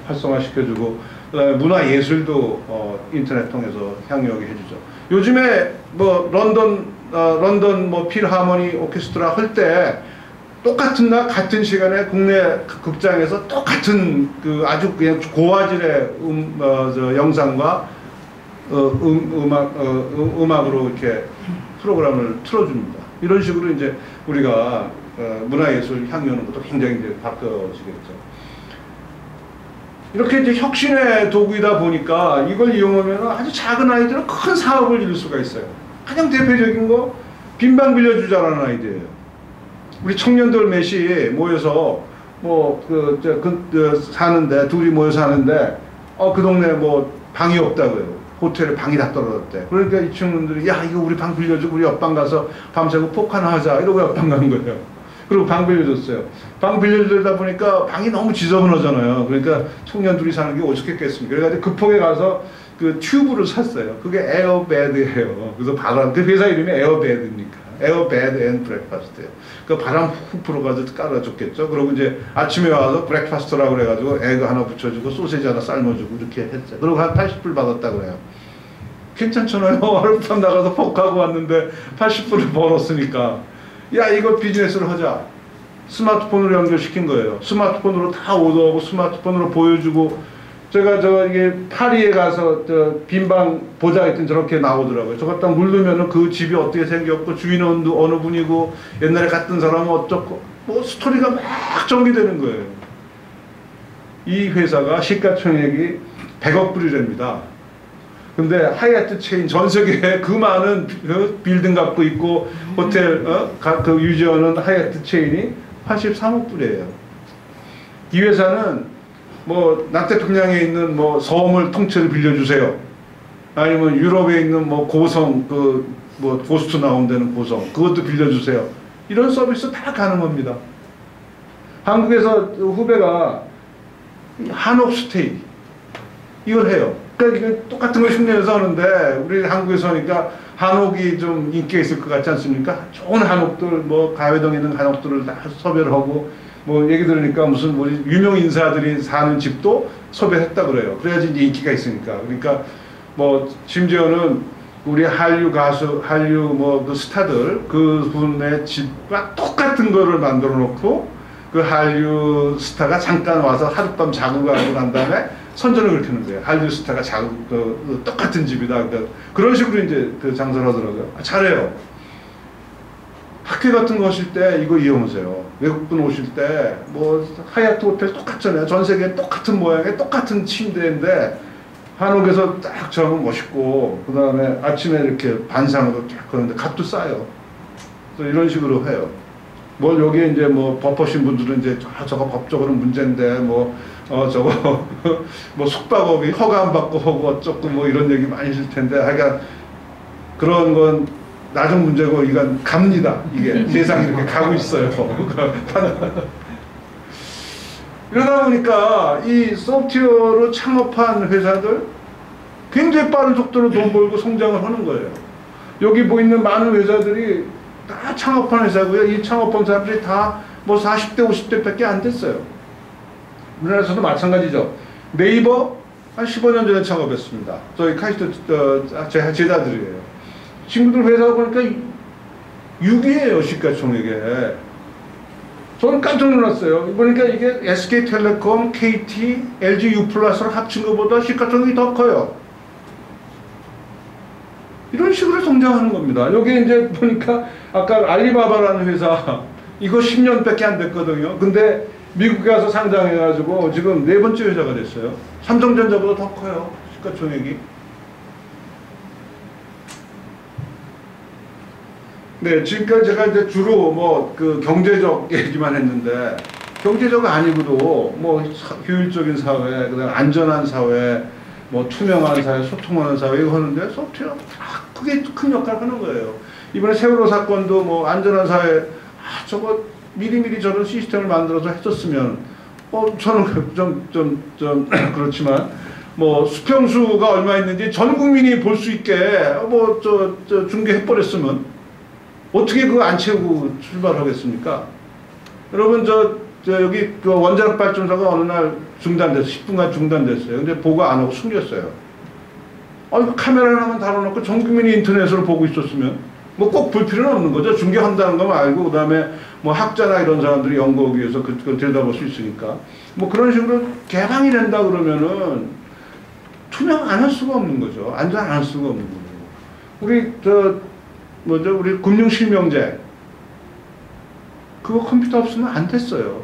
활성화시켜주고 그다음에 문화예술도 인터넷 통해서 향유하게 해주죠. 요즘에 뭐 런던 뭐 필하모니 오케스트라 할 때 똑같은 날 같은 시간에 국내 극장에서 똑같은 그 아주 그냥 고화질의 영상과 음악으로 이렇게 프로그램을 틀어줍니다. 이런 식으로 이제 우리가 문화예술 향유하는 것도 굉장히 이제 바뀌어지겠죠. 이렇게 이제 혁신의 도구이다 보니까 이걸 이용하면 아주 작은 아이들은 큰 사업을 이룰 수가 있어요. 가장 대표적인 거 빈방 빌려주자라는 아이디어예요. 우리 청년들 몇이 모여서 사는데 둘이 모여서 사는데 그 동네 뭐 방이 없다고요. 호텔에 방이 다 떨어졌대. 그러니까 이 친구들이 야 이거 우리 방 빌려주고 우리 옆방 가서 밤새고 포크 하나 하자 이러고 옆방 간 거예요. 그리고 방 빌려줬어요. 방 빌려주다 보니까 방이 너무 지저분하잖아요. 그러니까 청년 둘이 사는 게 어떻겠습니까? 그래가지고 급하게 가서 그 튜브를 샀어요. 그게 에어베드예요. 그래서 바람, 그 회사 이름이 에어베드니까. 에어베드 앤 브렉파스트예요. 그 바람 훅 불어가지고 깔아줬겠죠. 그리고 이제 아침에 와서 브렉파스트라고 그래가지고 에그 하나 붙여주고 소세지 하나 삶아주고 이렇게 했죠. 그리고 한 80불 받았다고 그래요. 괜찮잖아요. 하룻밤 나가서 폭하고 왔는데 80불을 벌었으니까 야 이거 비즈니스를 하자. 스마트폰으로 연결시킨 거예요. 스마트폰으로 다 오더하고 스마트폰으로 보여주고 제가 이게 파리에 가서 빈방 보자 했더니 저렇게 나오더라고요. 저거 딱 누르면은 그 집이 어떻게 생겼고 주인은 어느 분이고 옛날에 갔던 사람은 어쩌고 뭐 스토리가 막 정리되는 거예요. 이 회사가 시가총액이 100억 불이랍니다. 근데 하얏트 체인 전 세계에 그 많은 빌딩 갖고 있고 호텔 그 유지하는 하얏트 체인이 83억 불이에요. 이 회사는 뭐 남태평양에 있는 뭐 섬을 통째로 빌려주세요. 아니면 유럽에 있는 뭐 고성 뭐 고스트 나온다는 고성 그것도 빌려주세요. 이런 서비스 다 가능합니다. 한국에서 후배가 한옥 스테이 이걸 해요. 그러니까 이게 똑같은 걸 흉내내서 하는데 우리 한국에서 하니까 한옥이 좀 인기가 있을 것 같지 않습니까? 좋은 한옥들 뭐 가회동에 있는 한옥들을 다 섭외를 하고 뭐 얘기 들으니까 무슨 우리 유명 인사들이 사는 집도 섭외했다 그래요. 그래야지 이제 인기가 있으니까. 그러니까 뭐 심지어는 우리 한류 가수, 한류 뭐 그 스타들 그 분의 집과 똑같은 거를 만들어 놓고 그 한류 스타가 잠깐 와서 하룻밤 자고 가고 난 다음에 선전을 그렇게 하는 거예요. 한류 스타가 자고 똑같은 집이다. 그러니까 그런 식으로 이제 그 장사를 하더라고요. 잘해요. 학회 같은 거 오실 때 이거 이용하세요. 외국분 오실 때 뭐 하얏트 호텔 똑같잖아요. 전 세계 똑같은 모양의 똑같은 침대인데 한옥에서 딱 저거 멋있고 그 다음에 아침에 이렇게 반상으로 쫙 그러는데 값도 싸요. 그래서 이런 식으로 해요. 뭘 여기에 이제 뭐 법하신 분들은 이제 저거 법적으로 문제인데 저거 뭐 숙박업이 허가 안 받고 하고 어쩌고 뭐 이런 얘기 많이 있을 텐데 하여간 그런 건 나중 문제고 이건 갑니다. 이게 세상이 이렇게 가고 있어요. 이러다 보니까 이 소프트웨어로 창업한 회사들 굉장히 빠른 속도로 돈 벌고 성장을 하는 거예요. 여기 보이는 많은 회사들이 다 창업한 회사고요. 이 창업한 사람들이 다 뭐 40대 50대밖에 안 됐어요. 우리나라에서도 마찬가지죠. 네이버 한 15년 전에 창업했습니다. 저희 카이스트 제자들이에요. 친구들 회사 보니까 6위예요. 시가총액에. 저는 깜짝 놀랐어요. 보니까 이게 SK텔레콤, KT, LG U+를 합친 것보다 시가총액이 더 커요. 이런 식으로 성장하는 겁니다. 여기 이제 보니까 아까 알리바바라는 회사 이거 10년밖에 안 됐거든요. 근데 미국에 가서 상장해가지고 지금 4번째 회사가 됐어요. 삼성전자보다 더 커요. 시가총액이. 네, 지금까지 제가 이제 주로 뭐 그 경제적 얘기만 했는데 경제적 아니고도 뭐 효율적인 사회, 그다음 안전한 사회, 뭐 투명한 사회, 소통하는 사회 이거 하는데 소프트웨어가 다 크게 큰 역할을 하는 거예요. 이번에 세월호 사건도 뭐 안전한 사회, 저거 미리미리 저런 시스템을 만들어서 했었으면 저는 좀 그렇지만 뭐 수평수가 얼마 있는지 전 국민이 볼 수 있게 뭐 저 중계해버렸으면 어떻게 그거 안 채우고 출발하겠습니까? 여러분 저 여기 그 원자력 발전소가 어느 날 중단됐어요. 10분간 중단됐어요. 근데 보고 안 하고 숨겼어요. 카메라 하나만 달아놓고 전 국민이 인터넷으로 보고 있었으면 뭐 꼭 볼 필요는 없는 거죠. 중계한다는 거 알고 그다음에 뭐 학자나 이런 사람들이 연구하기 위해서 그걸 들여다볼 수 있으니까 뭐 그런 식으로 개방이 된다 그러면은 투명 안 할 수가 없는 거죠. 안전 안 할 수가 없는 거죠. 우리 우리 금융실명제 그거 컴퓨터 없으면 안 됐어요.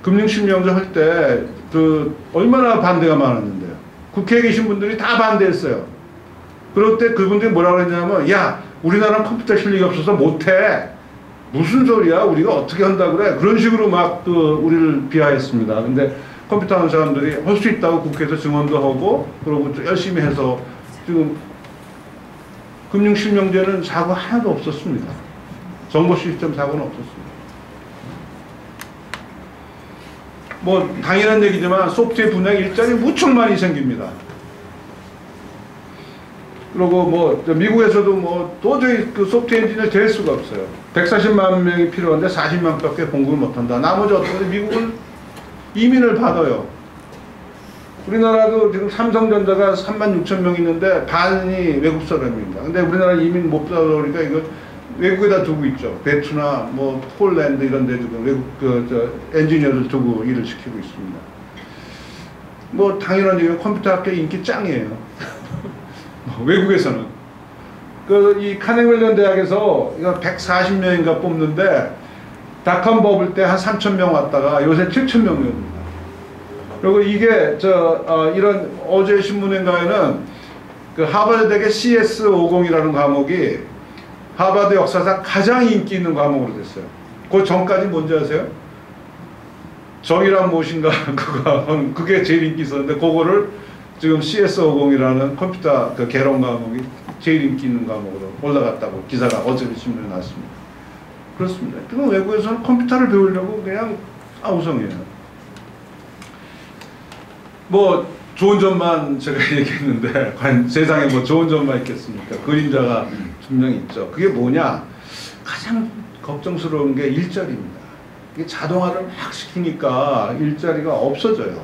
금융실명제 할 때 얼마나 반대가 많았는데요. 국회에 계신 분들이 다 반대했어요. 그럴 때 그분들이 뭐라고 했냐면 야 우리나라는 컴퓨터 실력이 없어서 못해. 무슨 소리야 우리가 어떻게 한다고 그래. 그런 식으로 막 우리를 비하했습니다. 근데 컴퓨터 하는 사람들이 할 수 있다고 국회에서 증언도 하고 그러고 열심히 해서 지금 금융실명제는 사고 하나도 없었습니다. 정보 시스템 사고는 없었습니다. 뭐 당연한 얘기지만 소프트웨어 분야에 일자리 무척 많이 생깁니다. 그리고 뭐 미국에서도 뭐 도저히 그 소프트웨어 엔지니어 될 수가 없어요. 140만 명이 필요한데 40만밖에 공부를 못한다. 나머지 어떻게 미국은 이민을 받아요. 우리나라도 지금 삼성전자가 3만 6천 명 있는데 반이 외국 사람입니다. 근데 우리나라 이민 못 받아 그러니까 이거 외국에다 두고 있죠. 베트나, 뭐 폴란드 이런 데 두고 외국 엔지니어를 두고 일을 시키고 있습니다. 뭐 당연한 얘기예요. 컴퓨터 학교 인기 짱이에요. 외국에서는. 이 카네기멜론 대학에서 이거 140명인가 뽑는데 닷컴 버블 때 한 3,000명 왔다가 요새 7,000명이 옵니다. 그리고 이게 이런 어제 신문인가에는 그 하버드 대학의 CS50이라는 과목이 하버드 역사상 가장 인기 있는 과목으로 됐어요. 그 전까지 뭔지 아세요? 정의란 무엇인가 그게 제일 인기 있었는데 그거를 지금 CS50이라는 컴퓨터 그 개론 과목이 제일 인기 있는 과목으로 올라갔다고 기사가 어제 신문에 났습니다. 그렇습니다. 지금 외국에서는 컴퓨터를 배우려고 그냥 아우성이에요. 뭐 좋은 점만 제가 얘기했는데 과연 세상에 뭐 좋은 점만 있겠습니까? 그림자가 분명히 있죠. 그게 뭐냐? 가장 걱정스러운 게 일자리입니다. 이게 자동화를 막 시키니까 일자리가 없어져요.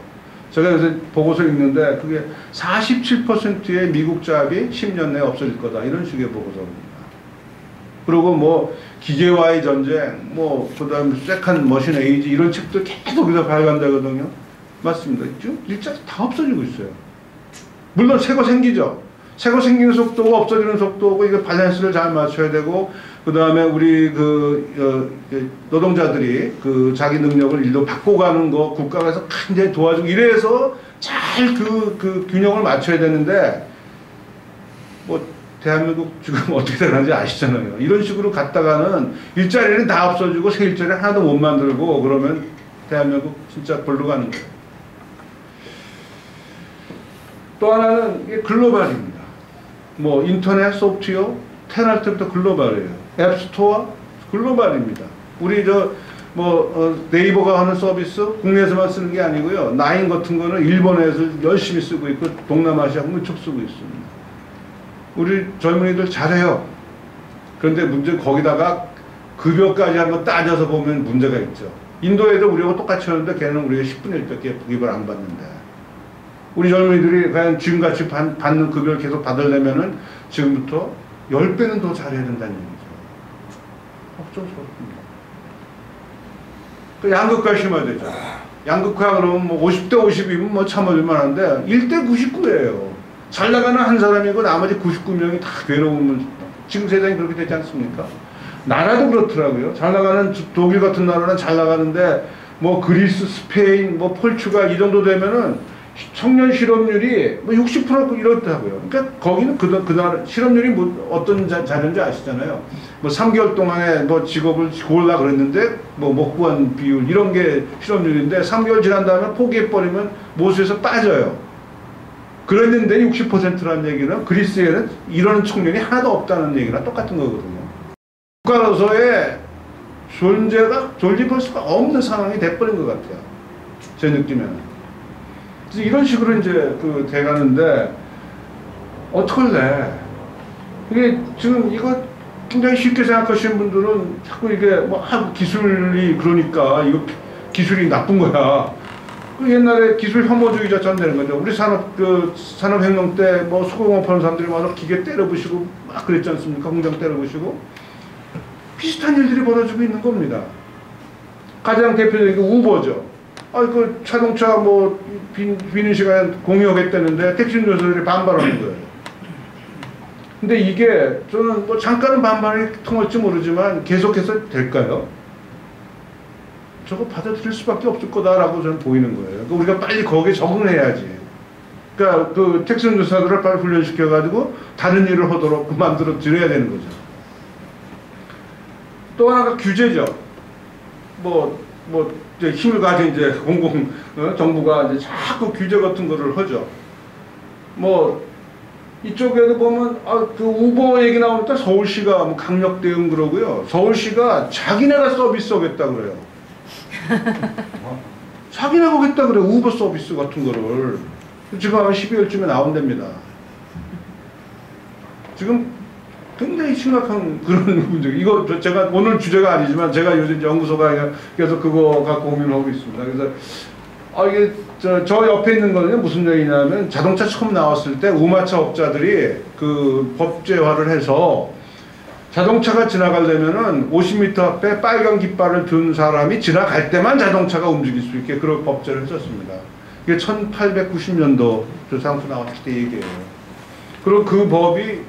제가 요새 보고서 읽는데 그게 47%의 미국 잡이 10년 내에 없어질 거다. 이런 식의 보고서입니다. 그리고 뭐 기계와의 전쟁, 뭐 그다음에 세컨 머신 에이지 이런 책도 계속 여기서 발간되거든요. 맞습니다. 지금 일자리 다 없어지고 있어요. 물론 새거 생기죠. 새거 생기는 속도고 없어지는 속도고 이거 밸런스를 잘 맞춰야 되고 그 다음에 우리 노동자들이 자기 능력을 일로 바꿔가는 거 국가에서 굉장히 도와주고 이래서 잘 그 균형을 맞춰야 되는데 뭐 대한민국 지금 어떻게 되는지 아시잖아요. 이런 식으로 갔다가는 일자리는 다 없어지고 새 일자리 하나도 못 만들고 그러면 대한민국 진짜 골로 가는 거예요. 또 하나는 이게 글로벌입니다. 뭐 인터넷 소프트웨어 태어날 때부터 글로벌이에요. 앱스토어 글로벌입니다. 우리 네이버가 하는 서비스 국내에서만 쓰는 게 아니고요. 나인 같은 거는 일본에서 열심히 쓰고 있고 동남아시아 무척 쓰고 있습니다. 우리 젊은이들 잘해요. 그런데 문제 거기다가 급여까지 한번 따져서 보면 문제가 있죠. 인도에도 우리하고 똑같이 하는데 걔는 우리가 10분의 1밖에 급여를 안 받는데 우리 젊은이들이 과연 지금같이 받는 급여를 계속 받으려면은 지금부터 10배는 더 잘해야 된다는 얘기죠. 어쩔 수 없습니다. 그 양극화 심어야 되죠. 양극화 그러면 뭐 50대 50이면 뭐 참아줄만 한데 1대 99예요. 잘 나가는 한 사람이고 나머지 99명이 다 괴로우면 지금 세상이 그렇게 되지 않습니까? 나라도 그렇더라고요. 잘 나가는 독일 같은 나라는 잘 나가는데 뭐 그리스, 스페인, 뭐 폴추갈 이 정도 되면은 청년 실업률이 뭐 60% 이렇다고요. 그러니까 거기는 그 나라 실업률이 뭐 어떤 자료인지 아시잖아요. 뭐 3개월 동안에 뭐 직업을 고르려 그랬는데 뭐 못 구한 비율 이런 게 실업률인데 3개월 지난 다음에 포기해버리면 모수에서 빠져요. 그랬는데 60%라는 얘기는 그리스에는 이런 청년이 하나도 없다는 얘기랑 똑같은 거거든요. 국가로서의 존재가 존립할 수가 없는 상황이 돼버린 것 같아요. 제 느낌에는. 그래서 이런 식으로 이제 돼가는데 어떡할래? 이게 지금 이거 굉장히 쉽게 생각하시는 분들은 자꾸 이게 뭐 기술이 그러니까 이거 기술이 나쁜 거야. 옛날에 기술 혐오주의자처럼 되는 거죠. 우리 산업혁명 때 뭐 수공업하는 사람들이 와서 기계 때려부시고 막 그랬지 않습니까? 공장 때려부시고. 비슷한 일들이 벌어지고 있는 겁니다. 가장 대표적인 게 우버죠. 그 자동차 뭐 비는 시간에 공유하겠다는데 택시 운전사들이 반발하는 거예요. 근데 이게 저는 뭐 잠깐은 반발이 통할지 모르지만 계속해서 될까요? 저거 받아들일 수밖에 없을 거다라고 저는 보이는 거예요. 우리가 빨리 거기에 적응해야지. 그러니까 그 택시 운전사들을 빨리 훈련시켜가지고 다른 일을 하도록 만들어 드려야 되는 거죠. 또 하나가 규제죠. 이제 힘을 가진 이제 정부가 이제 자꾸 규제 같은 거를 하죠. 이쪽에도 보면 그 우버 얘기 나오니까 서울시가 뭐 강력 대응 그러고요. 서울시가 자기네가 서비스 하겠다 그래요. 자기네가 하겠다 그래요. 우버 서비스 같은 거를. 지금 아마 12월쯤에 나온답니다. 지금 굉장히 심각한 그런 문제. 이거 제가 오늘 주제가 아니지만 제가 요즘 연구소가 계속 그거 갖고 고민을 하고 있습니다. 그래서 이게 저 옆에 있는 거는요 무슨 얘기냐면 자동차 처음 나왔을 때 우마차 업자들이 그 법제화를 해서 자동차가 지나가려면은 50m 앞에 빨간 깃발을 든 사람이 지나갈 때만 자동차가 움직일 수 있게 그런 법제를 했었습니다. 이게 1890년도 저 상수 나왔을 때 얘기예요. 그리고 그 법이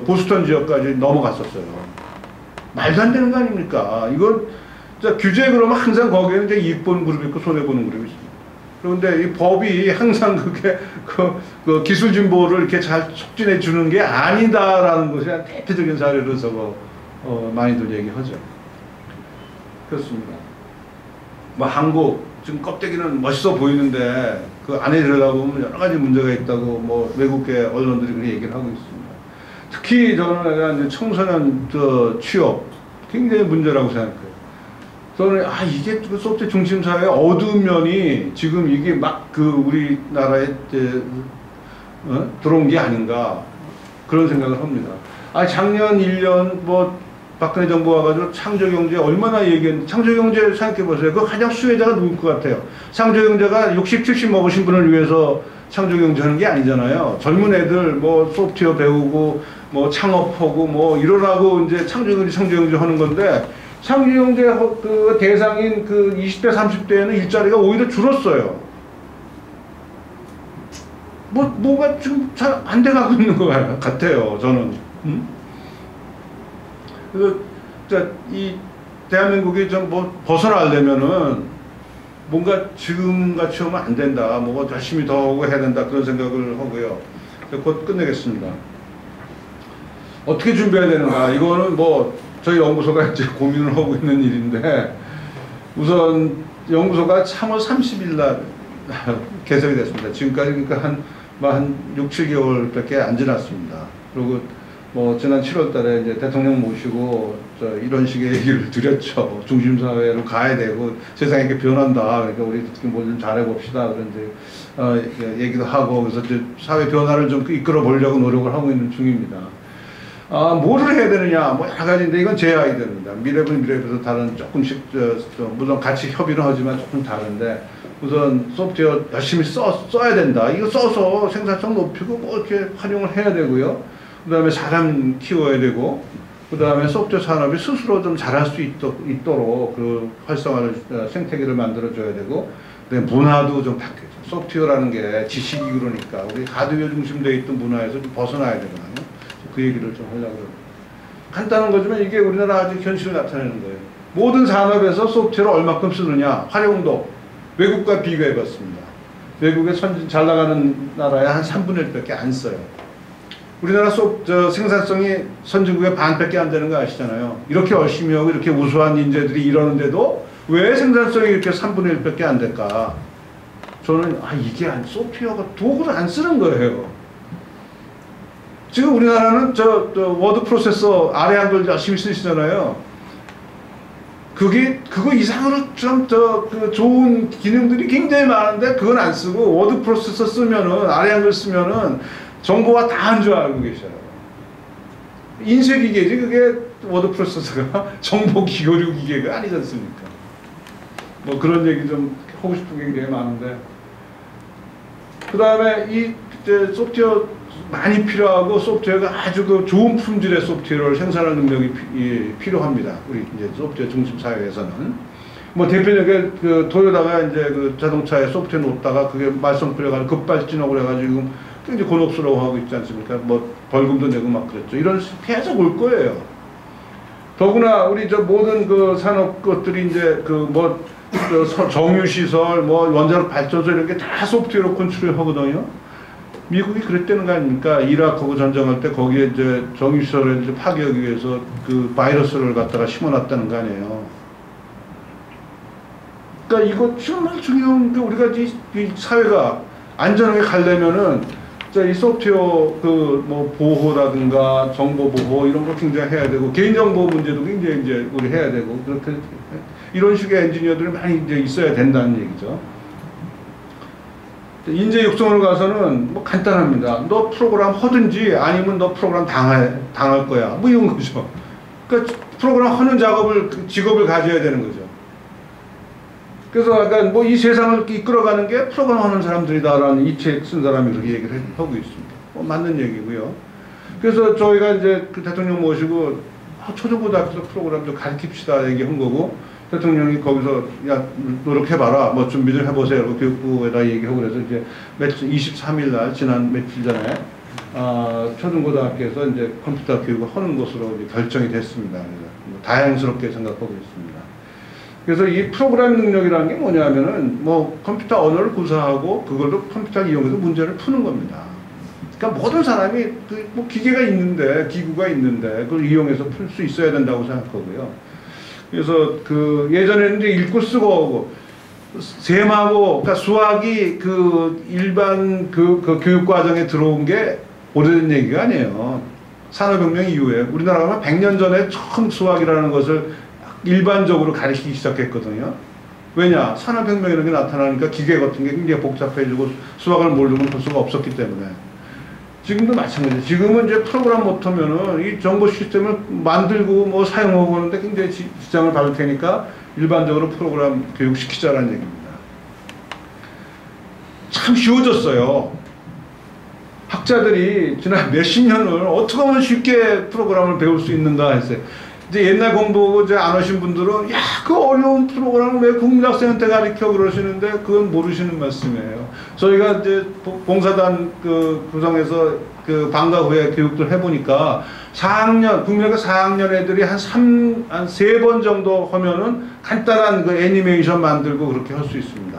보스턴 지역까지 넘어갔었어요. 말도 안 되는 거 아닙니까? 이건 규제 그러면 항상 거기에는 이제 이익 보는 그룹이 있고 손해 보는 그룹이 있습니다. 그런데 이 법이 항상 그게 그 기술 진보를 이렇게 잘 촉진해 주는 게 아니다라는 것이 한 대표적인 사례로 많이들 얘기하죠. 그렇습니다. 한국 지금 껍데기는 멋있어 보이는데 그 안에 들여다보면 여러 가지 문제가 있다고 외국계 언론들이 그렇게 얘기를 하고 있습니다. 특히 저는 청소년 취업 굉장히 문제라고 생각해요. 저는 이게 소프트웨어 중심 사회의 어두운 면이 지금 이게 막 우리나라에 들어온 게 아닌가 그런 생각을 합니다. 작년 1년 박근혜 정부 와가지고 창조경제 얼마나 얘기했는데 창조경제 생각해보세요. 그 가장 수혜자가 누굴 것 같아요? 창조경제가 60, 70 먹으신 분을 위해서 창조경제 하는 게 아니잖아요. 젊은 애들 소프트웨어 배우고 창업하고 이러라고 이제 창조경제 하는 건데 창조경제 그 대상인 20대 30대에는 일자리가 오히려 줄었어요. 뭐가 지금 잘 안 돼가고 있는 것 같아요. 저는. 이 대한민국이 좀 벗어나려면은 뭔가 지금같이 하면 안 된다. 열심히 더 하고 해야 된다. 그런 생각을 하고요. 곧 끝내겠습니다. 어떻게 준비해야 되는가? 이거는 저희 연구소가 이제 고민을 하고 있는 일인데 우선 연구소가 3월 30일 날 개설이 됐습니다. 지금까지 그러니까 한 뭐 한 6, 7개월밖에 안 지났습니다. 그리고 뭐 지난 7월 달에 이제 대통령 모시고 이런 식의 얘기를 드렸죠. 중심사회로 가야 되고 세상이 이렇게 변한다. 그러니까 우리 뭐 좀 잘해봅시다. 그런 이제 얘기도 하고 그래서 이제 사회 변화를 좀 이끌어 보려고 노력을 하고 있는 중입니다. 뭐를 해야 되느냐, 뭐 여러 가지인데 이건 제 아이디어입니다. 미래분 미래에서 다른 조금씩 물론 같이 협의를 하지만 조금 다른데 우선 소프트웨어 열심히 써야 된다. 이거 써서 생산성 높이고 뭐 이렇게 활용을 해야 되고요. 그 다음에 사람 키워야 되고, 그 다음에 소프트웨어 산업이 스스로 좀 잘할 수 있도록 그 활성화를, 생태계를 만들어줘야 되고, 그다음에 문화도 좀 바뀌죠. 소프트웨어라는 게 지식이 그러니까 우리 하드웨어 중심되어 있던 문화에서 좀 벗어나야 되거든요. 그 얘기를 좀 하려고 합니다. 간단한 거지만 이게 우리나라 아주 현실을 나타내는 거예요. 모든 산업에서 소프트웨어를 얼마큼 쓰느냐, 활용도 외국과 비교해 봤습니다. 외국의 잘 나가는 나라에 한 3분의 1밖에 안 써요. 우리나라 생산성이 선진국의 반밖에 안 되는 거 아시잖아요. 이렇게 열심히 하고 이렇게 우수한 인재들이 이러는데도 왜 생산성이 이렇게 3분의 1밖에 안 될까? 저는 이게 소프트웨어가 도구를 안 쓰는 거예요. 지금 우리나라는 워드 프로세서 아래 한글 열심히 쓰시잖아요. 그거 이상으로 좀 그 좋은 기능들이 굉장히 많은데 그건 안 쓰고 워드 프로세서 쓰면은 아래 한글 쓰면은 정보가 다 한 줄 알고 계셔요. 인쇄기계지 그게 워드 프로세서가 정보 기교류 기계가 아니지 않습니까? 뭐 그런 얘기 좀 하고 싶은 게 굉장히 많은데 그 다음에 이 소프트웨어 많이 필요하고 소프트웨어가 아주 그 좋은 품질의 소프트웨어를 생산하는 능력이 필요합니다. 우리 이제 소프트웨어 중심 사회에서는 뭐 대표적인 그 토요타가 이제 그 자동차에 소프트웨어 놓다가 그게 말썽풀려가지고 급발진하고 그래가지고 굉장히 곤혹스러워하고 있지 않습니까? 뭐 벌금도 내고 막 그랬죠. 이런 계속 올 거예요. 더구나 우리 모든 그 산업 것들이 이제 그 뭐 정유시설, 뭐 원자력 발전소 이런 게 다 소프트웨어로 컨트롤 하거든요. 미국이 그랬다는 거 아닙니까? 이라크하고 전쟁할 때 거기에 이제 정유시설을 이제 파괴하기 위해서 그 바이러스를 갖다가 심어놨다는 거 아니에요. 그러니까 이거 정말 중요한 게 우리가 이 사회가 안전하게 가려면은 이 소프트웨어 그 뭐 보호라든가 정보 보호 이런 거 굉장히 해야 되고 개인정보 문제도 굉장히 이제 우리 해야 되고 그렇게 이런 식의 엔지니어들이 많이 이제 있어야 된다는 얘기죠. 인재 육성으로 가서는 뭐 간단합니다. 너 프로그램 하든지 아니면 너 프로그램 당할 거야. 뭐 이런 거죠. 그러니까 프로그램 하는 직업을 가져야 되는 거죠. 그래서 약간 뭐 이 세상을 이끌어가는 게 프로그램 하는 사람들이다라는 이 책 쓴 사람이 그렇게 얘기를 하고 있습니다. 뭐 맞는 얘기고요. 그래서 저희가 이제 그 대통령 모시고 초중고등학교 프로그램도 가르칩시다 얘기한 거고 대통령이 거기서 야 노력해봐라 뭐 준비 좀 해보세요 이러고 교육부에다 얘기하고 그래서 이제 23일 날 지난 며칠 전에 초중고등학교에서 이제 컴퓨터 교육을 하는 것으로 이제 결정이 됐습니다. 그래서 뭐 다양스럽게 생각하고 있습니다. 그래서 이 프로그래밍 능력이라는 게 뭐냐면은 뭐 컴퓨터 언어를 구사하고 그걸로 컴퓨터를 이용해서 문제를 푸는 겁니다. 그러니까 모든 사람이 뭐 기계가 있는데 기구가 있는데 그걸 이용해서 풀 수 있어야 된다고 생각하고요. 그래서 그 예전에는 이제 읽고 쓰고 하고 셈하고 그러니까 수학이 그 일반 그 교육 과정에 들어온 게 오래된 얘기가 아니에요. 산업혁명 이후에 우리나라가 100년 전에 처음 수학이라는 것을 일반적으로 가르치기 시작했거든요. 왜냐? 산업혁명이라는 게 나타나니까 기계 같은 게 굉장히 복잡해지고 수학을 모르면 볼 수가 없었기 때문에 지금도 마찬가지예요. 지금은 이제 프로그램 못하면은 이 정보 시스템을 만들고 뭐 사용하고 하는데 굉장히 지장을 받을 테니까 일반적으로 프로그램 교육시키자라는 얘기입니다. 참 쉬워졌어요. 학자들이 지난 몇십 년을 어떻게 하면 쉽게 프로그램을 배울 수 있는가 했어요. 이제 옛날 공부하고 이제 안 하신 분들은 야, 그 어려운 프로그램을 왜 국민학생한테 가르쳐 그러시는데 그건 모르시는 말씀이에요. 저희가 이제 봉사단 그 구성해서 그 방과 후에 교육들 해보니까 4학년, 국민학교 4학년 애들이 한 3번 정도 하면은 간단한 그 애니메이션 만들고 그렇게 할 수 있습니다.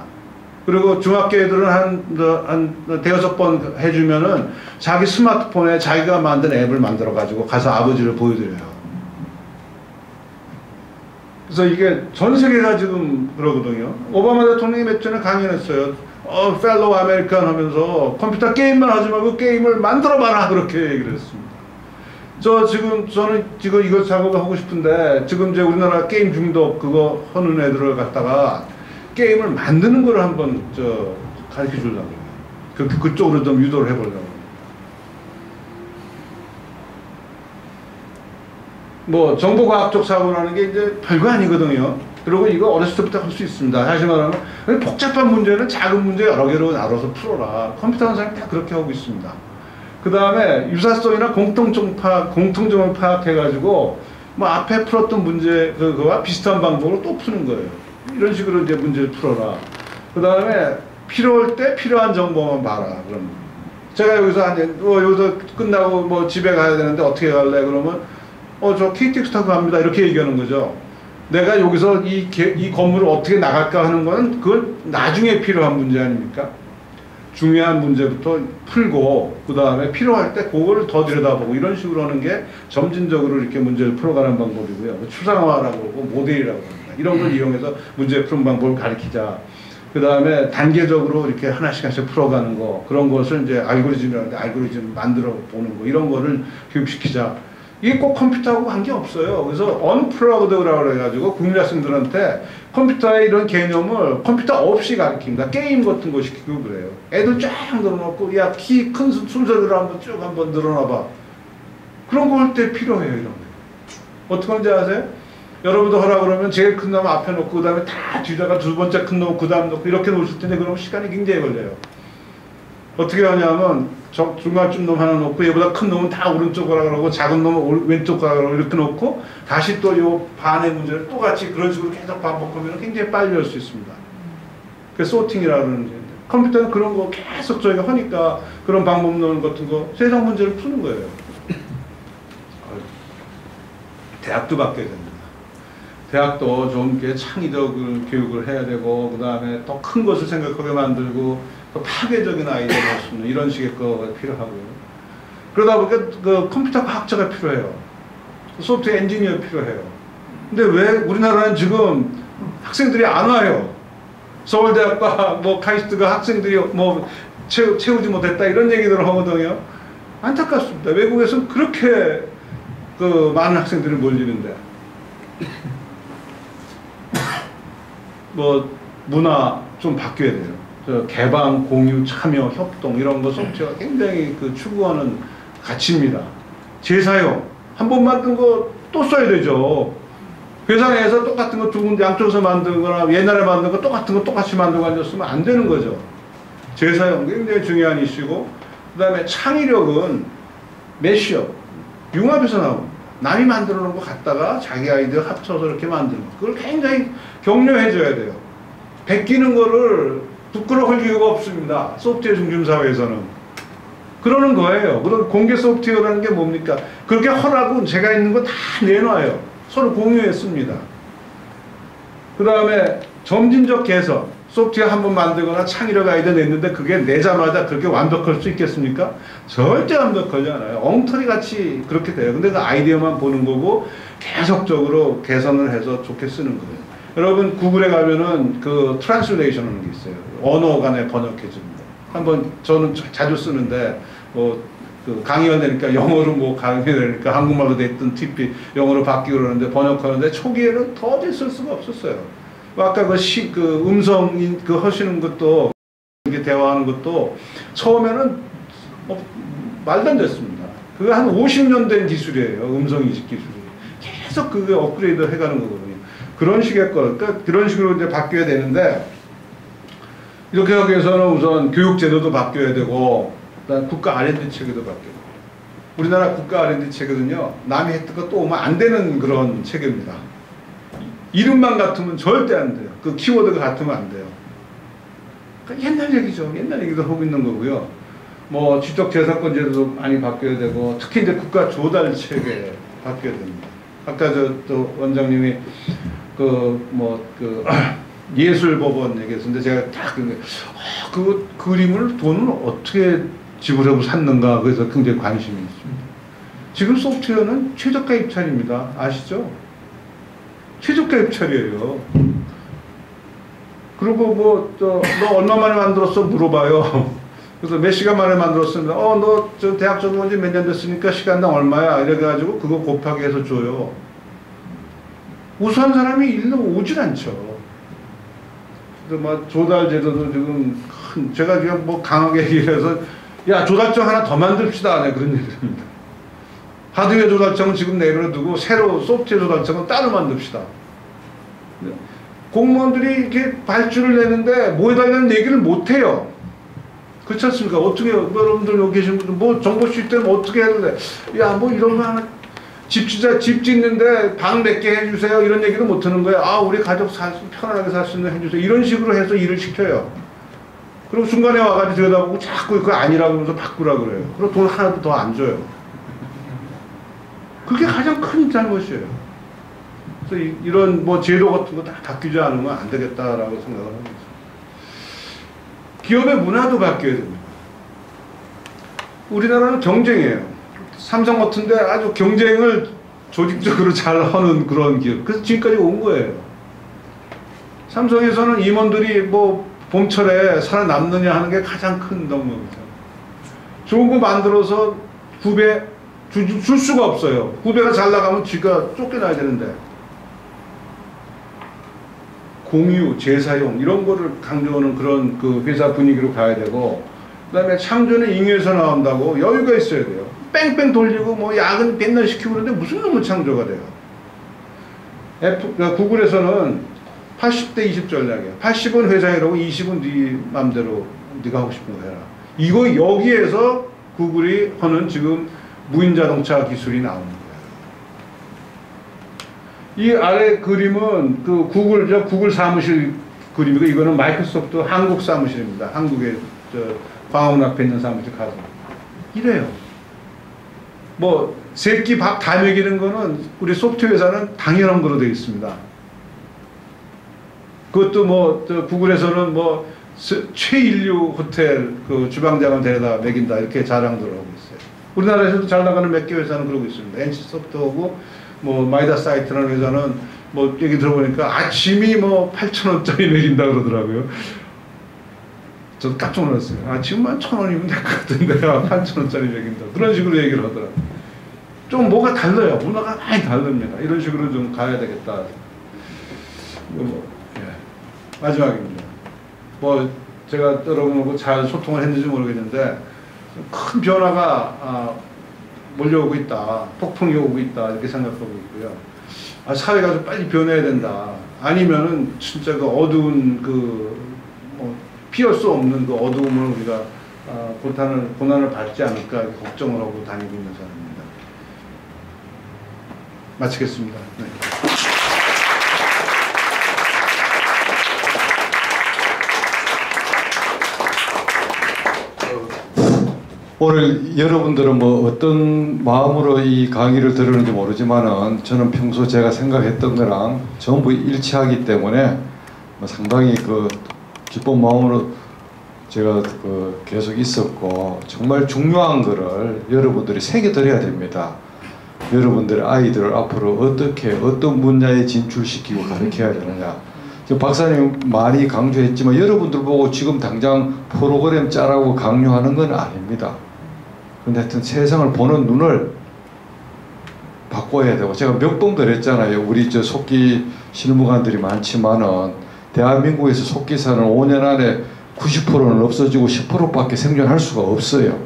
그리고 중학교 애들은 한 대여섯 번 해주면은 자기 스마트폰에 자기가 만든 앱을 만들어가지고 가서 아버지를 보여드려요. 그래서 이게 전 세계가 지금 그러거든요. 오바마 대통령이 몇 전에 강연했어요. 펠로우 아메리칸 하면서 컴퓨터 게임만 하지 말고 게임을 만들어봐라 그렇게 얘기를 했습니다. 저는 지금 이거 작업을 하고 싶은데 지금 이제 우리나라 게임 중독 그거 하는 애들을 갖다가 게임을 만드는 걸 한번 가르쳐 주려고 그쪽으로 좀 유도를 해보려고. 뭐 정보과학적 사고라는 게 이제 별거 아니거든요. 그리고 이거 어렸을 때부터 할 수 있습니다. 다시 말하면 복잡한 문제는 작은 문제 여러 개로 나눠서 풀어라. 컴퓨터 하는 사람이 다 그렇게 하고 있습니다. 그 다음에 유사성이나 공통점을 파악해가지고 뭐 앞에 풀었던 문제 그거와 비슷한 방법으로 또 푸는 거예요. 이런 식으로 이제 문제를 풀어라. 그 다음에 필요할 때 필요한 정보만 봐라. 그럼 제가 여기서 여기서 끝나고 뭐 집에 가야 되는데 어떻게 갈래? 그러면 저 KTX 타고 갑니다. 이렇게 얘기하는 거죠. 내가 여기서 이 건물을 어떻게 나갈까 하는 건 그건 나중에 필요한 문제 아닙니까? 중요한 문제부터 풀고 그 다음에 필요할 때 그거를 더 들여다보고 이런 식으로 하는 게 점진적으로 이렇게 문제를 풀어가는 방법이고요. 추상화라고 그러고 모델이라고 합니다. 이런 걸 이용해서 문제 푸는 방법을 가르치자. 그 다음에 단계적으로 이렇게 하나씩 풀어가는 거 그런 것을 이제 알고리즘이라는데 알고리즘 만들어 보는 거 이런 거를 교육시키자. 이게 꼭 컴퓨터하고 관계없어요. 그래서 언플러그드라고 해가지고 국민학생들한테 컴퓨터의 이런 개념을 컴퓨터 없이 가르칩니다. 게임 같은 거 시키고 그래요. 애들 쫙 늘어놓고 야 키 큰 순서대로 한번 늘어놔봐. 그런 거 할 때 필요해요. 이런 거. 어떻게 하는지 아세요? 여러분도 하라 그러면 제일 큰 놈 앞에 놓고 그 다음에 다 뒤다가 두 번째 큰 놈 그 다음 놓고 이렇게 놓으실 텐데 그러면 시간이 굉장히 걸려요. 어떻게 하냐면 중간쯤 놈 하나 놓고 얘보다 큰 놈은 다 오른쪽 가라 그러고 작은 놈은 왼쪽 가라 그러고 이렇게 놓고 다시 또 요 반의 문제를 똑같이 그런 식으로 계속 반복하면 굉장히 빨리 할 수 있습니다. 그게 소팅이라고 그러는 건데 컴퓨터는 그런 거 계속 저희가 하니까 그런 방법 넣는 같은 거 세상 문제를 푸는 거예요. 대학도 바뀌어야 됩니다. 대학도 좀 창의적 교육을 해야 되고 그 다음에 더 큰 것을 생각하게 만들고 더 파괴적인 아이디어를 할 수 있는 이런 식의 거가 필요하고요. 그러다 보니까 그 컴퓨터 과학자가 필요해요. 소프트웨어 엔지니어 필요해요. 근데 왜 우리나라는 지금 학생들이 안 와요? 서울대학과 뭐 카이스트가 학생들이 뭐 채우지 못했다 이런 얘기들을 하거든요. 안타깝습니다. 외국에서는 그렇게 그 많은 학생들이 몰리는데 뭐 문화 좀 바뀌어야 돼요. 개방, 공유, 참여, 협동 이런 거 소프트웨어가 굉장히 그 추구하는 가치입니다. 재사용 한 번 만든 거 또 써야 되죠. 회사 내에서 똑같은 거 두 군데 양쪽에서 만들거나 옛날에 만든 거 똑같은 거 똑같이 만들고 앉았으면 안 되는 거죠. 재사용 굉장히 중요한 이슈고 그 다음에 창의력은 매시업, 융합에서 나옵니다. 남이 만들어 놓은 거 갖다가 자기 아이디어 합쳐서 이렇게 만드는 거. 그걸 굉장히 격려해줘야 돼요. 베끼는 거를 부끄러울 이유가 없습니다. 소프트웨어 중심사회에서는. 그러는 거예요. 그럼 공개 소프트웨어라는 게 뭡니까? 그렇게 허라고 제가 있는 거 다 내놔요. 서로 공유했습니다. 그 다음에 점진적 개선. 소프트웨어 한번 만들거나 창의력 아이디어 냈는데 그게 내자마자 그렇게 완벽할 수 있겠습니까? 절대 완벽하지 않아요. 엉터리 같이 그렇게 돼요. 근데 그 아이디어만 보는 거고 계속적으로 개선을 해서 좋게 쓰는 거예요. 여러분 구글에 가면은 그 트랜슬레이션 하는 게 있어요. 언어 간에 번역해줍니다. 한번 저는 자주 쓰는데 뭐 그 강의가 되니까 영어로 뭐 강의가 되니까 한국말로 됐던 TP 영어로 바뀌고 그러는데 번역하는데 초기에는 도저히 쓸 수가 없었어요. 아까 그 음성 그 하시는 것도 이렇게 대화하는 것도 처음에는 말도 안 됐습니다. 그게 한 50년 된 기술이에요. 음성 인식 기술이. 계속 그게 업그레이드 해가는 거거든요. 그런 식의 그러니까 그런 식으로 이제 바뀌어야 되는데 이렇게 하기 위해서는 우선 교육 제도도 바뀌어야 되고 그다음 국가 R&D 체계도 바뀌어요. 우리나라 국가 R&D 체계는요. 남이 했던 거 또 오면 안 되는 그런 체계입니다. 이름만 같으면 절대 안 돼요. 그 키워드가 같으면 안 돼요. 그러니까 옛날 얘기죠. 옛날 얘기도 하고 있는 거고요. 뭐 지적재산권 제도도 많이 바뀌어야 되고 특히 이제 국가 조달 체계 바뀌어야 됩니다. 아까 또 원장님이 예술법원 얘기했었는데 제가 딱 그 그림을 돈을 어떻게 지불하고 샀는가 그래서 굉장히 관심이 있습니다. 지금 소프트웨어는 최저가 입찰입니다. 아시죠? 최저가 입찰이에요. 그리고 뭐 너 얼마 만에 만들었어 물어봐요. 그래서 몇 시간 만에 만들었습니다. 너 저 대학 졸업한 지 몇 년 됐으니까 시간당 얼마야? 이래가지고 그거 곱하기 해서 줘요. 우수한 사람이 일로 오질 않죠. 그래서 막 조달 제도도 지금 제가 지금 뭐 강하게 얘기를 해서 야 조달청 하나 더 만듭시다. 네, 그런 얘기를 합니다. 하드웨어 조달청은 지금 내버려두고 새로 소프트웨어 조달청은 따로 만듭시다. 공무원들이 이렇게 발주를 내는데 뭐 해달라는 얘기를 못해요. 그렇지 않습니까? 어떻게 여러분들 여기 계신 분들 뭐 정보 시스템 어떻게 해야 돼? 야 뭐 이런 거 하나 집 짓는데 방 몇 개 해주세요 이런 얘기도 못하는 거예요. 우리 가족 편안하게 살 수 있는 해주세요 이런 식으로 해서 일을 시켜요. 그리고 중간에 와가지고 들여다보고 자꾸 그거 아니라고 그러면서 바꾸라 그래요. 그리고 돈 하나도 더 안 줘요. 그게 가장 큰 잘못이에요. 그래서 이런 뭐 제도 같은 거 다 바뀌지 않으면 안 되겠다라고 생각을 합니다. 기업의 문화도 바뀌어야 됩니다. 우리나라는 경쟁이에요. 삼성 같은데 아주 경쟁을 조직적으로 잘 하는 그런 기업. 그래서 지금까지 온 거예요. 삼성에서는 임원들이 뭐 봄철에 살아남느냐 하는 게 가장 큰 덕목이죠. 좋은 거 만들어서 후배 줄 수가 없어요. 후배가 잘 나가면 쥐가 쫓겨나야 되는데. 공유, 재사용 이런 거를 강조하는 그런 그 회사 분위기로 가야 되고, 그 다음에 창조는 잉여에서 나온다고 여유가 있어야 돼요. 뺑뺑 돌리고 뭐 야근 맨날 시키고 그러는데 무슨 놈의 창조가 돼요. 구글에서는 80대 20 전략이야. 80은 회장이라고 20은 네 맘대로 네가 하고 싶은 거 해라. 이거 여기에서 구글이 하는 지금 무인 자동차 기술이 나오는 거예요. 이 아래 그림은 그 구글 사무실 그림이고, 이거는 마이크로소프트 한국 사무실입니다. 한국에 광화문 앞에 있는 사무실 가서 이래요. 뭐 새끼 밥 다 먹이는 거는 우리 소프트웨어 회사는 당연한 거로 되어 있습니다. 그것도 뭐 구글에서는 뭐 최인류 호텔 그 주방장을 데려다 먹인다 이렇게 자랑들 하고 있어요. 우리나라에서도 잘 나가는 몇 개 회사는 그러고 있습니다. NC소프트하고 뭐 마이다사이트라는 회사는 뭐 얘기 들어보니까 아침이 뭐 8,000원짜리 먹인다 그러더라고요. 저도 깜짝 놀랐어요. 아침만 1,000원이면 될 것 같은데 8,000원짜리 먹인다. 그런 식으로 얘기를 하더라고요. 좀 뭐가 달라요. 문화가 많이 다릅니다. 이런 식으로 좀 가야 되겠다. 마지막입니다. 뭐 제가 여러분하고 잘 소통을 했는지 모르겠는데 큰 변화가 몰려오고 있다. 폭풍이 오고 있다. 이렇게 생각하고 있고요. 사회가 좀 빨리 변해야 된다. 아니면은 진짜 그 어두운 뭐 피할 수 없는 그 어두움을 우리가 고난을 받지 않을까 걱정을 하고 다니고 있는 사람입니다. 마치겠습니다. 네. 오늘 여러분들은 뭐 어떤 마음으로 이 강의를 들었는지 모르지만은 저는 평소 제가 생각했던 거랑 전부 일치하기 때문에 뭐 상당히 그 기쁜 마음으로 제가 계속 있었고, 정말 중요한 거를 여러분들이 새겨드려야 됩니다. 여러분들의 아이들을 앞으로 어떻게 어떤 분야에 진출시키고 가르쳐야 되느냐. 지금 박사님 많이 강조했지만 여러분들 보고 지금 당장 프로그램 짜라고 강요하는 건 아닙니다. 근데 하여튼 세상을 보는 눈을 바꿔야 되고, 제가 몇 번 그랬잖아요. 우리 속기 실무관들이 많지만은 대한민국에서 속기사는 5년 안에 90%는 없어지고 10%밖에 생존할 수가 없어요.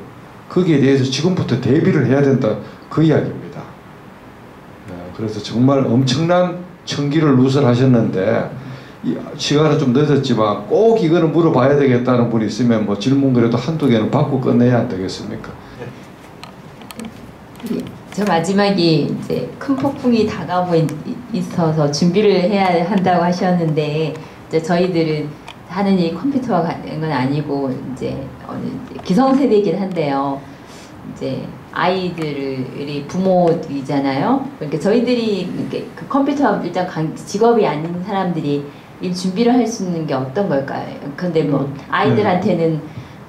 거기에 대해서 지금부터 대비를 해야 된다, 그 이야기입니다. 그래서 정말 엄청난 청기를 누설하셨는데, 시간은 좀 늦었지만 꼭 이거는 물어봐야 되겠다는 분이 있으면 뭐 질문 그래도 한두 개는 받고 끝내야 안 되겠습니까? 저 마지막에 이제 큰 폭풍이 다가오고 있어서 준비를 해야 한다고 하셨는데, 이제 저희들은 하는 일이 컴퓨터와 같은 건 아니고 이제 기성세대이긴 한데요. 이제 아이들이 부모이잖아요. 그러니까 저희들이 그 컴퓨터 일단 직업이 아닌 사람들이 일 준비를 할 수 있는 게 어떤 걸까요? 근데 뭐 아이들한테는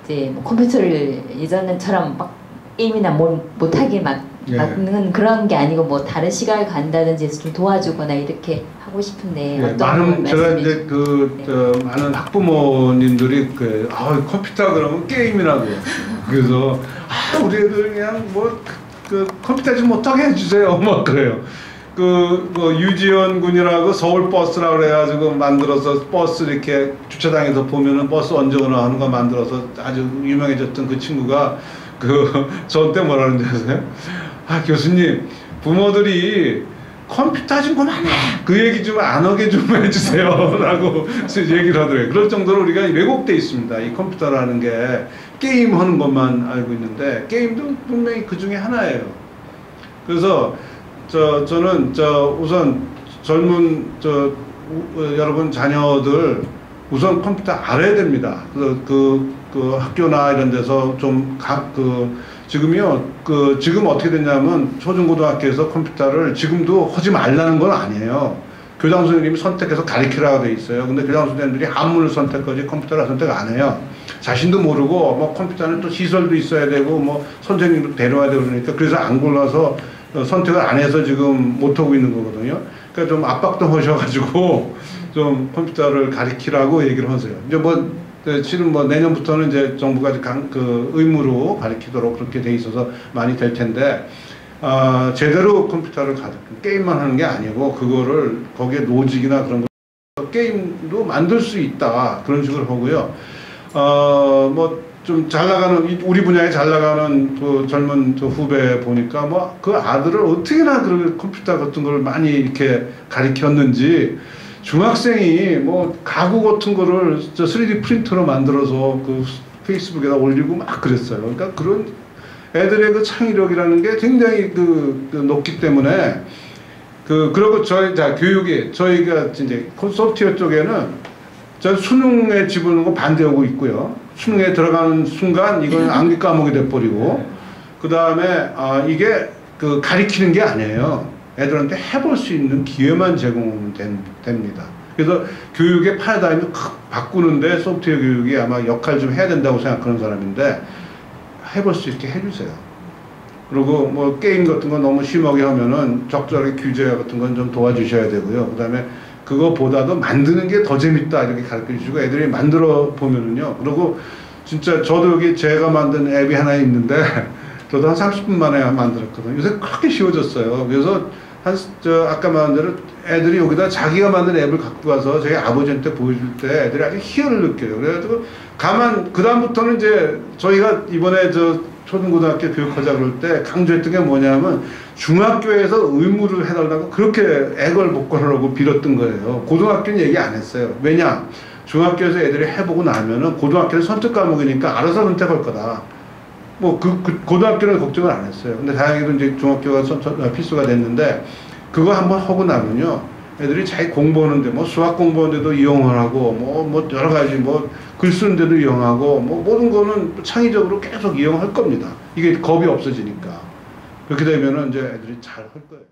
이제 뭐 컴퓨터를 예전처럼 막 게임이나 뭘 못하게 예. 막는 그런 게 아니고 뭐 다른 시간을 간다든지 해서 좀 도와주거나 이렇게 하고 싶은데 예, 어떤 많은 제가 말씀이 이제 많은 학부모님들이 컴퓨터 그러면 게임이라고 그래서 우리 애들 그냥 그 컴퓨터 좀 못하게 해주세요 막 그래요. 유지연 군이라고 서울 버스라고 그래가지고 만들어서 버스 이렇게 주차장에서 보면은 버스 언제 오나 하는 거 만들어서 아주 유명해졌던 그 친구가 저한테 뭐라는지 아세요? 교수님, 부모들이 컴퓨터 좀 그만해. 그 얘기 좀 안 하게 좀 해주세요. 라고 얘기를 하더라고요. 그럴 정도로 우리가 왜곡돼 있습니다. 이 컴퓨터라는 게 게임 하는 것만 알고 있는데, 게임도 분명히 그 중에 하나예요. 그래서, 저는, 우선 젊은, 여러분 자녀들 우선 컴퓨터 알아야 됩니다. 학교나 이런 데서 지금요, 지금 어떻게 됐냐면 초중고등학교에서 컴퓨터를 지금도 하지 말라는 건 아니에요. 교장 선생님이 선택해서 가르치라고 돼 있어요. 근데 교장 선생님들이 한문을 선택하지 컴퓨터를 선택 안 해요. 자신도 모르고 컴퓨터는 또 시설도 있어야 되고 선생님도 데려와야 되고 그러니까 그래서 안 골라서 선택을 안 해서 지금 못 하고 있는 거거든요. 그러니까 좀 압박도 하셔가지고 좀 컴퓨터를 가르치라고 얘기를 하세요. 이제 지금 내년부터는 이제 정부가 의무로 가르치도록 그렇게 돼 있어서 많이 될 텐데, 제대로 컴퓨터를 게임만 하는 게 아니고, 거기에 로직이나 그런 거, 게임도 만들 수 있다. 그런 식으로 하고요. 좀 잘 나가는, 우리 분야에 잘 나가는 젊은 후배 보니까 그 아들을 어떻게나 컴퓨터 같은 걸 많이 이렇게 가르쳤는지, 중학생이 가구 같은 거를 3D 프린터로 만들어서 페이스북에다 올리고 막 그랬어요. 그러니까 그런 애들의 창의력이라는 게 굉장히 높기 때문에 그리고 저희가 이제 소프트웨어 쪽에는 수능에 집어넣는 거 반대하고 있고요. 수능에 들어가는 순간 이건 암기 과목이 돼버리고 그 다음에 이게 가리키는 게 아니에요. 애들한테 해볼 수 있는 기회만 제공하면 됩니다. 그래서 교육의 파라다임을 바꾸는데 소프트웨어 교육이 아마 역할 좀 해야 된다고 생각하는 사람인데 해볼 수 있게 해주세요. 그리고 게임 같은 거 너무 심하게 하면은 적절하게 규제 같은 건 좀 도와주셔야 되고요. 그 다음에 그거보다도 만드는 게 더 재밌다 이렇게 가르쳐 주시고 애들이 만들어 보면은요. 그리고 진짜 저도 여기 제가 만든 앱이 하나 있는데 저도 한 30분 만에 만들었거든요. 요새 그렇게 쉬워졌어요. 그래서 아까 말한 대로 애들이 여기다 자기가 만든 앱을 갖고 가서 저희 아버지한테 보여줄 때 애들이 아주 희열을 느껴요. 그래가지고 그다음부터는 이제 저희가 이번에 초등고등학교 교육하자 그럴 때 강조했던 게 뭐냐면 중학교에서 의무를 해달라고 그렇게 애걸복걸하라고 빌었던 거예요. 고등학교는 얘기 안 했어요. 왜냐? 중학교에서 애들이 해보고 나면은 고등학교는 선택 과목이니까 알아서 선택할 거다. 고등학교는 걱정을 안 했어요. 근데 다행히도 이제 중학교가 필수가 됐는데, 그거 한번 하고 나면요, 애들이 자기 공부하는데, 수학 공부하는데도 이용을 하고, 여러 가지, 글 쓰는데도 이용하고, 모든 거는 창의적으로 계속 이용할 겁니다. 이게 겁이 없어지니까. 그렇게 되면은 이제 애들이 잘 할 거예요.